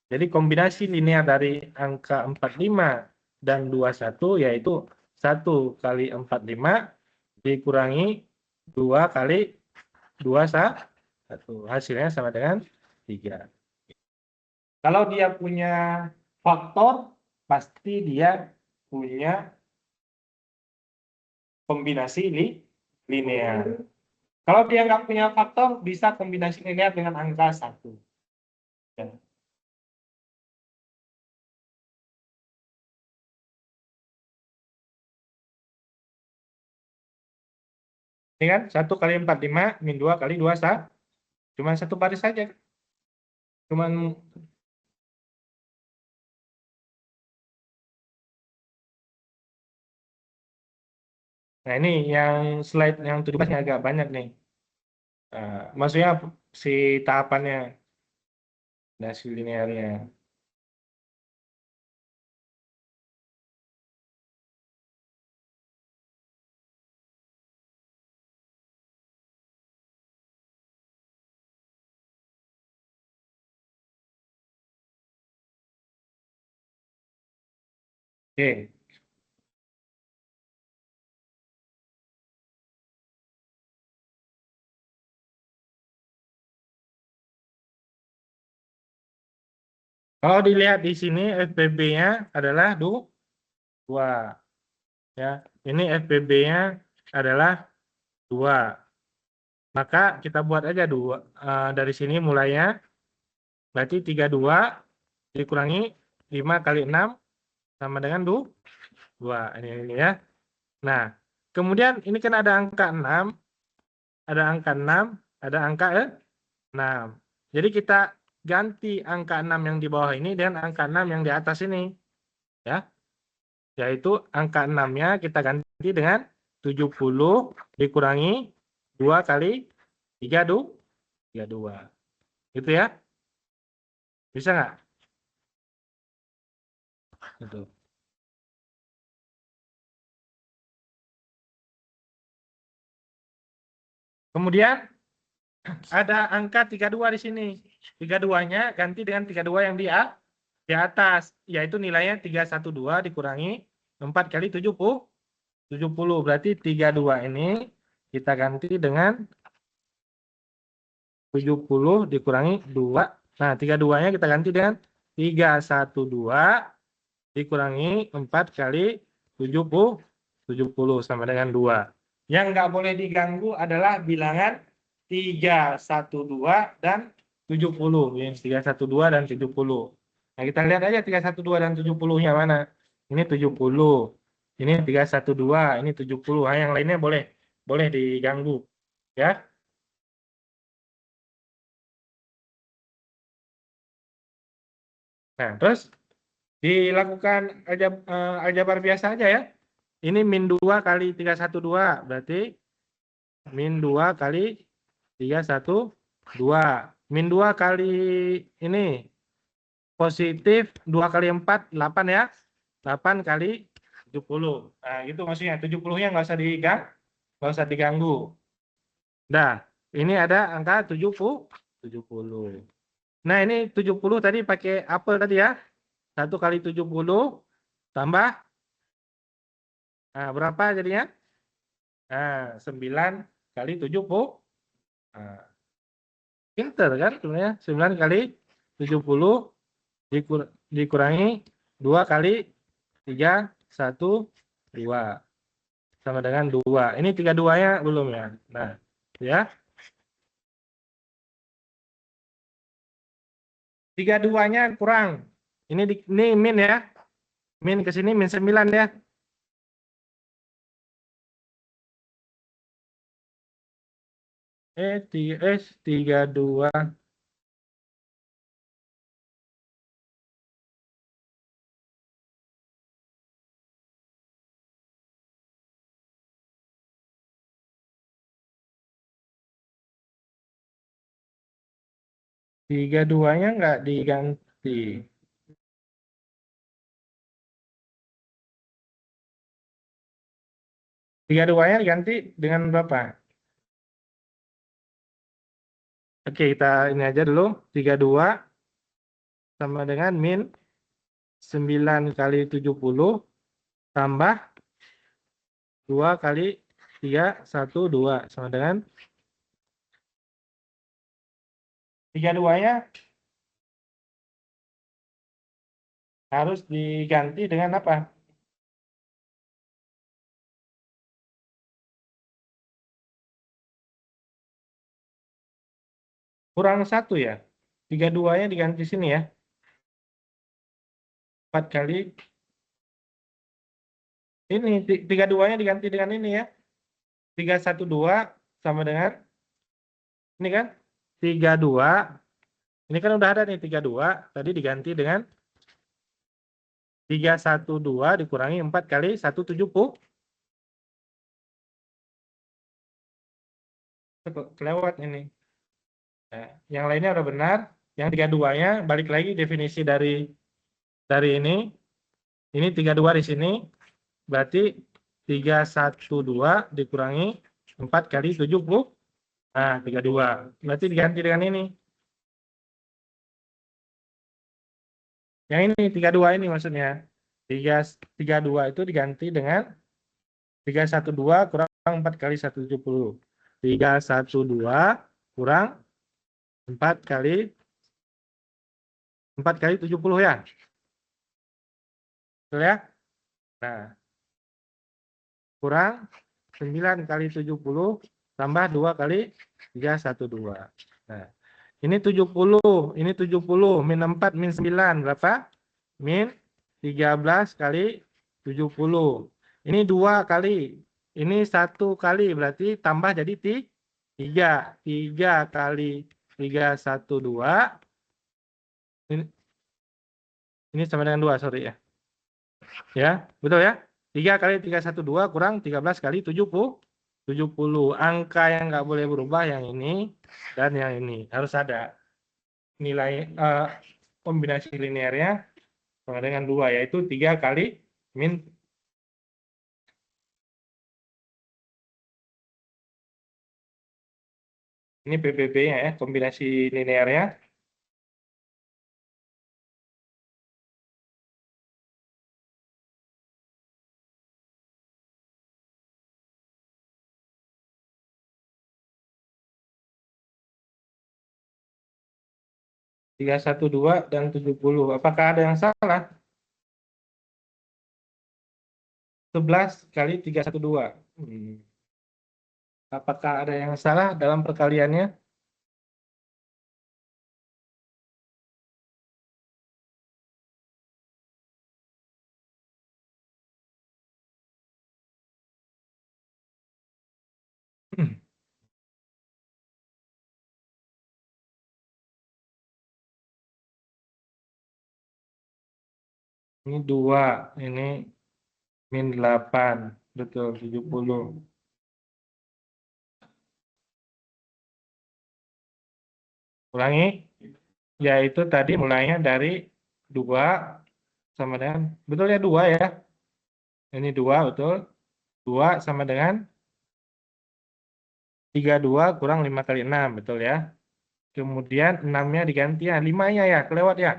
Jadi kombinasi linear dari angka 45 dan 21 yaitu 1 kali 45 dikurangi 2 kali 21. Hasilnya sama dengan 3. Kalau dia punya faktor, pasti dia punya kombinasi linear. Kalau dia nggak punya faktor, bisa kombinasi linear dengan angka 1. Ya. Ini kan 1 kali 4, 5, min 2 kali 2, 1. Cuma satu baris saja. Cuman nah ini yang slide yang 17-nya agak banyak nih. Maksudnya si tahapannya, nah si linearnya. Oke. Kalau dilihat di sini FPB-nya adalah 2. Ya. Ini FPB-nya adalah 2. Maka kita buat aja 2. Dari sini mulainya berarti 32 dikurangi 5 kali 6 sama dengan 2. Ini ya. Nah, kemudian ini kan ada angka 6, ada angka 6, ada angka 6. Jadi kita ganti angka 6 yang di bawah ini dengan angka 6 yang di atas ini. Ya. Yaitu angka 6-nya kita ganti dengan 70 dikurangi 2 kali 32. Gitu ya. Bisa nggak? Gitu. Kemudian ada angka 32 di sini. 32-nya ganti dengan 32 yang di atas, yaitu nilainya 312 dikurangi 4 kali 70. 70 berarti 32 ini kita ganti dengan 70 dikurangi 2. Nah, 32-nya kita ganti dengan 312 dikurangi 4 kali 70 sama dengan 2. Yang nggak boleh diganggu adalah bilangan 312 dan 70. Yang 312 dan 70. Nah, kita lihat aja 312 dan 70-nya mana. Ini 70. Ini 312, ini 70. Nah, yang lainnya boleh diganggu. Ya. Nah, terus dilakukan aljabar biasa aja ya. Ini min 2 kali 312, berarti min 2 kali 312. Min 2 kali ini positif 2 kali 4, 8 ya. 8 kali 70. Nah, itu maksudnya 70-nya nggak usah diganggu. Nah, ini ada angka 70. Nah, ini 70 tadi pakai apel tadi ya. 1 kali 70 tambah berapa jadinya? 9 kali 70. Nah, pinter kan sebenarnya. 9 kali 70 dikurangi 2 kali 3, 1, 2. Sama dengan 2. Ini 32-nya belum ya. Nah, ya. 32-nya kurang. Ini min ya. Min ke sini min 9 ya. TS 32. Tiga duanya nggak diganti. Tiga duanya diganti dengan berapa? Oke, kita ini aja dulu. 32 sama dengan min 9 kali 70 tambah 2 kali 3, 1, 2. Sama dengan 32-nya harus diganti dengan apa? kurang 1 ya. 32-nya diganti sini ya. 4 kali. Ini 32-nya diganti dengan ini ya. 312 sama dengan ini kan 32. Ini kan udah ada nih 32. Tadi diganti dengan 312 dikurangi 4 kali 170. Kelewat ini. Nah, yang lainnya udah benar. Yang 32-nya balik lagi definisi dari ini. Ini 32 di sini. Berarti 312 dikurangi 4 kali 70. Nah, 32. Berarti diganti dengan ini. Yang ini 32 ini maksudnya. 332 itu diganti dengan 312 kurang 4 kali 170. 312 kurang 4 kali 70 ya. Betul ya? Nah, kurang 9 kali 70 tambah 2 kali 312. Nah, ini 70, ini 70, min 4, min 9, berapa? Min 13 kali 70. Ini 2 kali, ini 1 kali, berarti tambah jadi 3. 3 kali 312, ini sama dengan 2, sorry ya. Ya, betul ya? 3 kali 312 kurang 13 kali 70. Angka yang nggak boleh berubah yang ini dan yang ini. Harus ada nilai kombinasi linearnya sama dengan 2, yaitu 3 kali min. Ini PBB-nya ya, kombinasi linearnya. Tiga 312 dan 70. Apakah ada yang salah? 11 kali 312. Apakah ada yang salah dalam perkaliannya? Ini 2, ini min 8, betul 70. Ulangi, yaitu tadi mulainya dari 2 sama dengan, betul ya 2 ya. Ini 2 betul. 2 sama dengan 32 kurang 5 kali 6, betul ya. Kemudian 6-nya diganti ya, 5-nya ya, kelewat ya.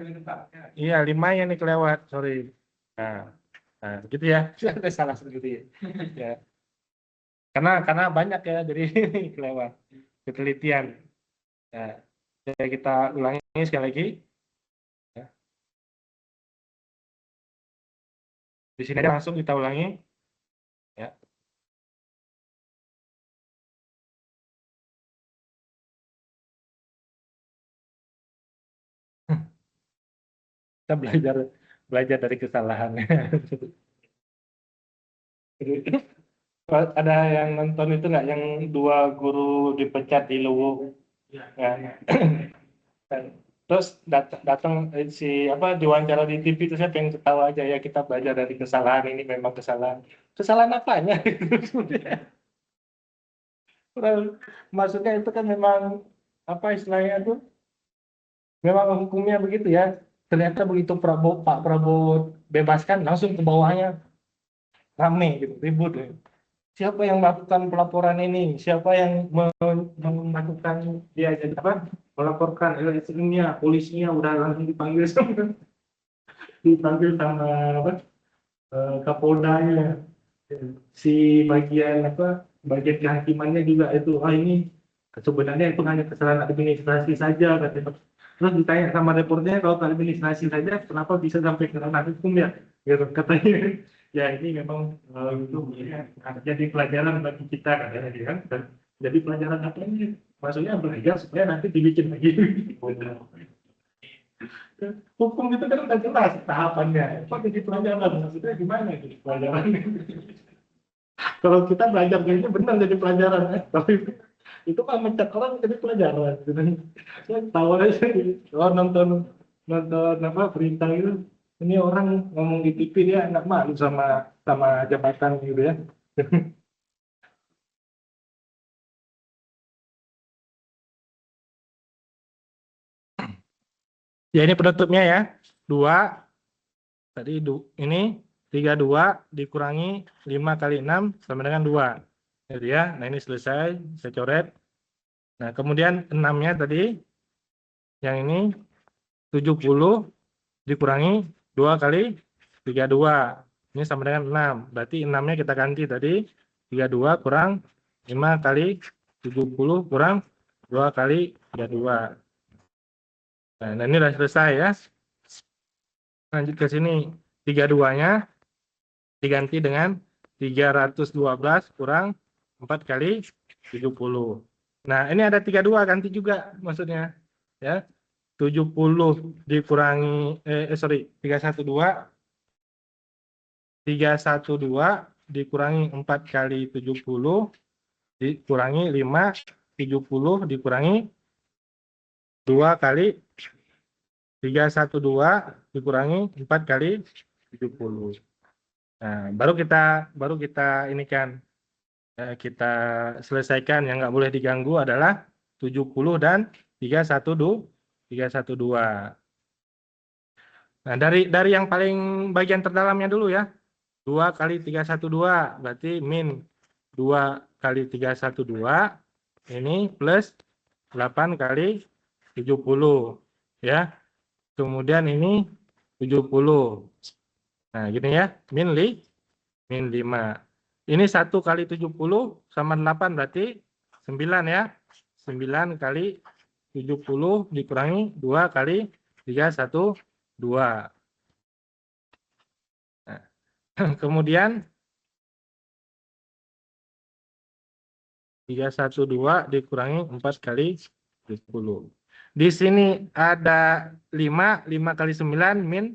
Iya, 5-nya nih kelewat, sorry. Nah, gitu ya. Ada salah sendiri. Ya. Karena banyak ya, jadi ini kelewat. Ketelitian. Nah, ya kita ulangi sekali lagi. Ya. Di sini aja langsung kita ulangi. Ya. Kita belajar dari kesalahannya. Ada yang nonton itu nggak, yang 2 guru dipecat di Luwu? Ya. Terus datang si apa diwawancara di TV itu, saya pengen ketawa aja ya, kita belajar dari kesalahan ini, memang kesalahan apanya? Maksudnya itu kan memang apa istilahnya tuh, memang hukumnya begitu ya. Ternyata begitu Pak Prabowo bebaskan, langsung ke bawahnya rame gitu, ribut ya. Siapa yang melakukan pelaporan ini? Siapa yang melakukan dia jadi apa? Melaporkan LSM-nya, polisinya udah langsung dipanggil sama apa? Kapoldanya. Si bagian apa? Bagian kehakimannya juga itu. Ini sebenarnya itu hanya kesalahan administrasi saja katanya. Terus ditanya sama reporternya, kalau administrasi saja kenapa bisa sampai ke ranah hukum ya? Gitu katanya. Ya ini memang itu ya, jadi pelajaran bagi kita katanya kan. Jadi pelajaran apa ini? Maksudnya belajar supaya nanti dibikin lagi. Hukum itu kan udah jelas tahapannya. Kok jadi pelajaran? Maksudnya gimana jadi pelajaran? Kalau kita belajar kayaknya benar jadi pelajaran ya. Tapi itu kan mencat orang jadi pelajaran. Gitu. Ya, tahu aja. Oh, nonton nonton apa berita itu. Ini orang ngomong di TV dia nggak malu sama jabatan gitu ya. Ya ini penutupnya ya. 2 tadi ini 32 dikurangi 5 kali 6 sama dengan 2. Jadi ya. Nah ini selesai, saya coret. Nah, kemudian 6-nya tadi yang ini 70 dikurangi 2 kali 32. Ini sama dengan 6. Berarti 6-nya kita ganti tadi 32 kurang 5 kali 70 kurang 2 kali 32. Nah, ini sudah selesai ya. Lanjut ke sini. 32-nya diganti dengan 312 kurang 4 kali 70. Nah, ini ada 32 ganti juga maksudnya. Ya. 70 dikurangi 312 dikurangi 4 kali 70 dikurangi 5 70 dikurangi 2 kali 312 dikurangi 4 kali 70. Nah, baru kita ini kan kita selesaikan. Yang nggak boleh diganggu adalah 70 dan 312. Nah, dari yang paling bagian terdalamnya dulu ya. 2 kali 312 berarti min 2 kali 312 ini plus 8 kali 70 ya. Kemudian ini 70. Nah, gini ya, min 5. Ini 1 kali 70 sama 8 berarti 9 ya. 9 kali 70 dikurangi 2 kali 312. Nah, kemudian 312 dikurangi 4 kali 70. Di sini ada 5 kali 9 min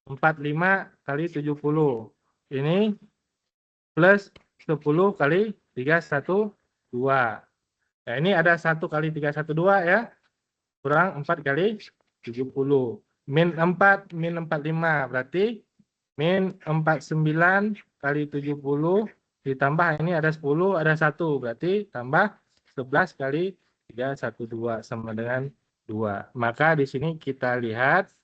45 kali 70. Ini plus 10 kali 312. Nah, ini ada 1 kali 312 ya. Kurang 4 kali 70. Min 4, min 45. Berarti min 49 kali 70 ditambah ini ada 10, ada 1. Berarti tambah 11 kali 312 sama dengan 2. Maka di sini kita lihat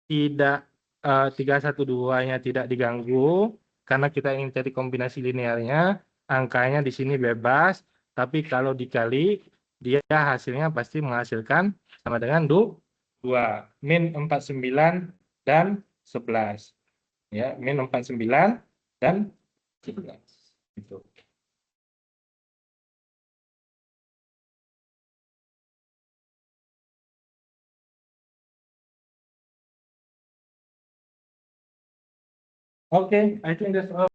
tidak 312-nya tidak diganggu karena kita ingin cari kombinasi linearnya. Angkanya di sini bebas, tapi kalau dikali dia hasilnya pasti menghasilkan sama dengan 2. Min 49 dan 11. Ya, min 49 dan 11. Gitu. Okay, I think that's all.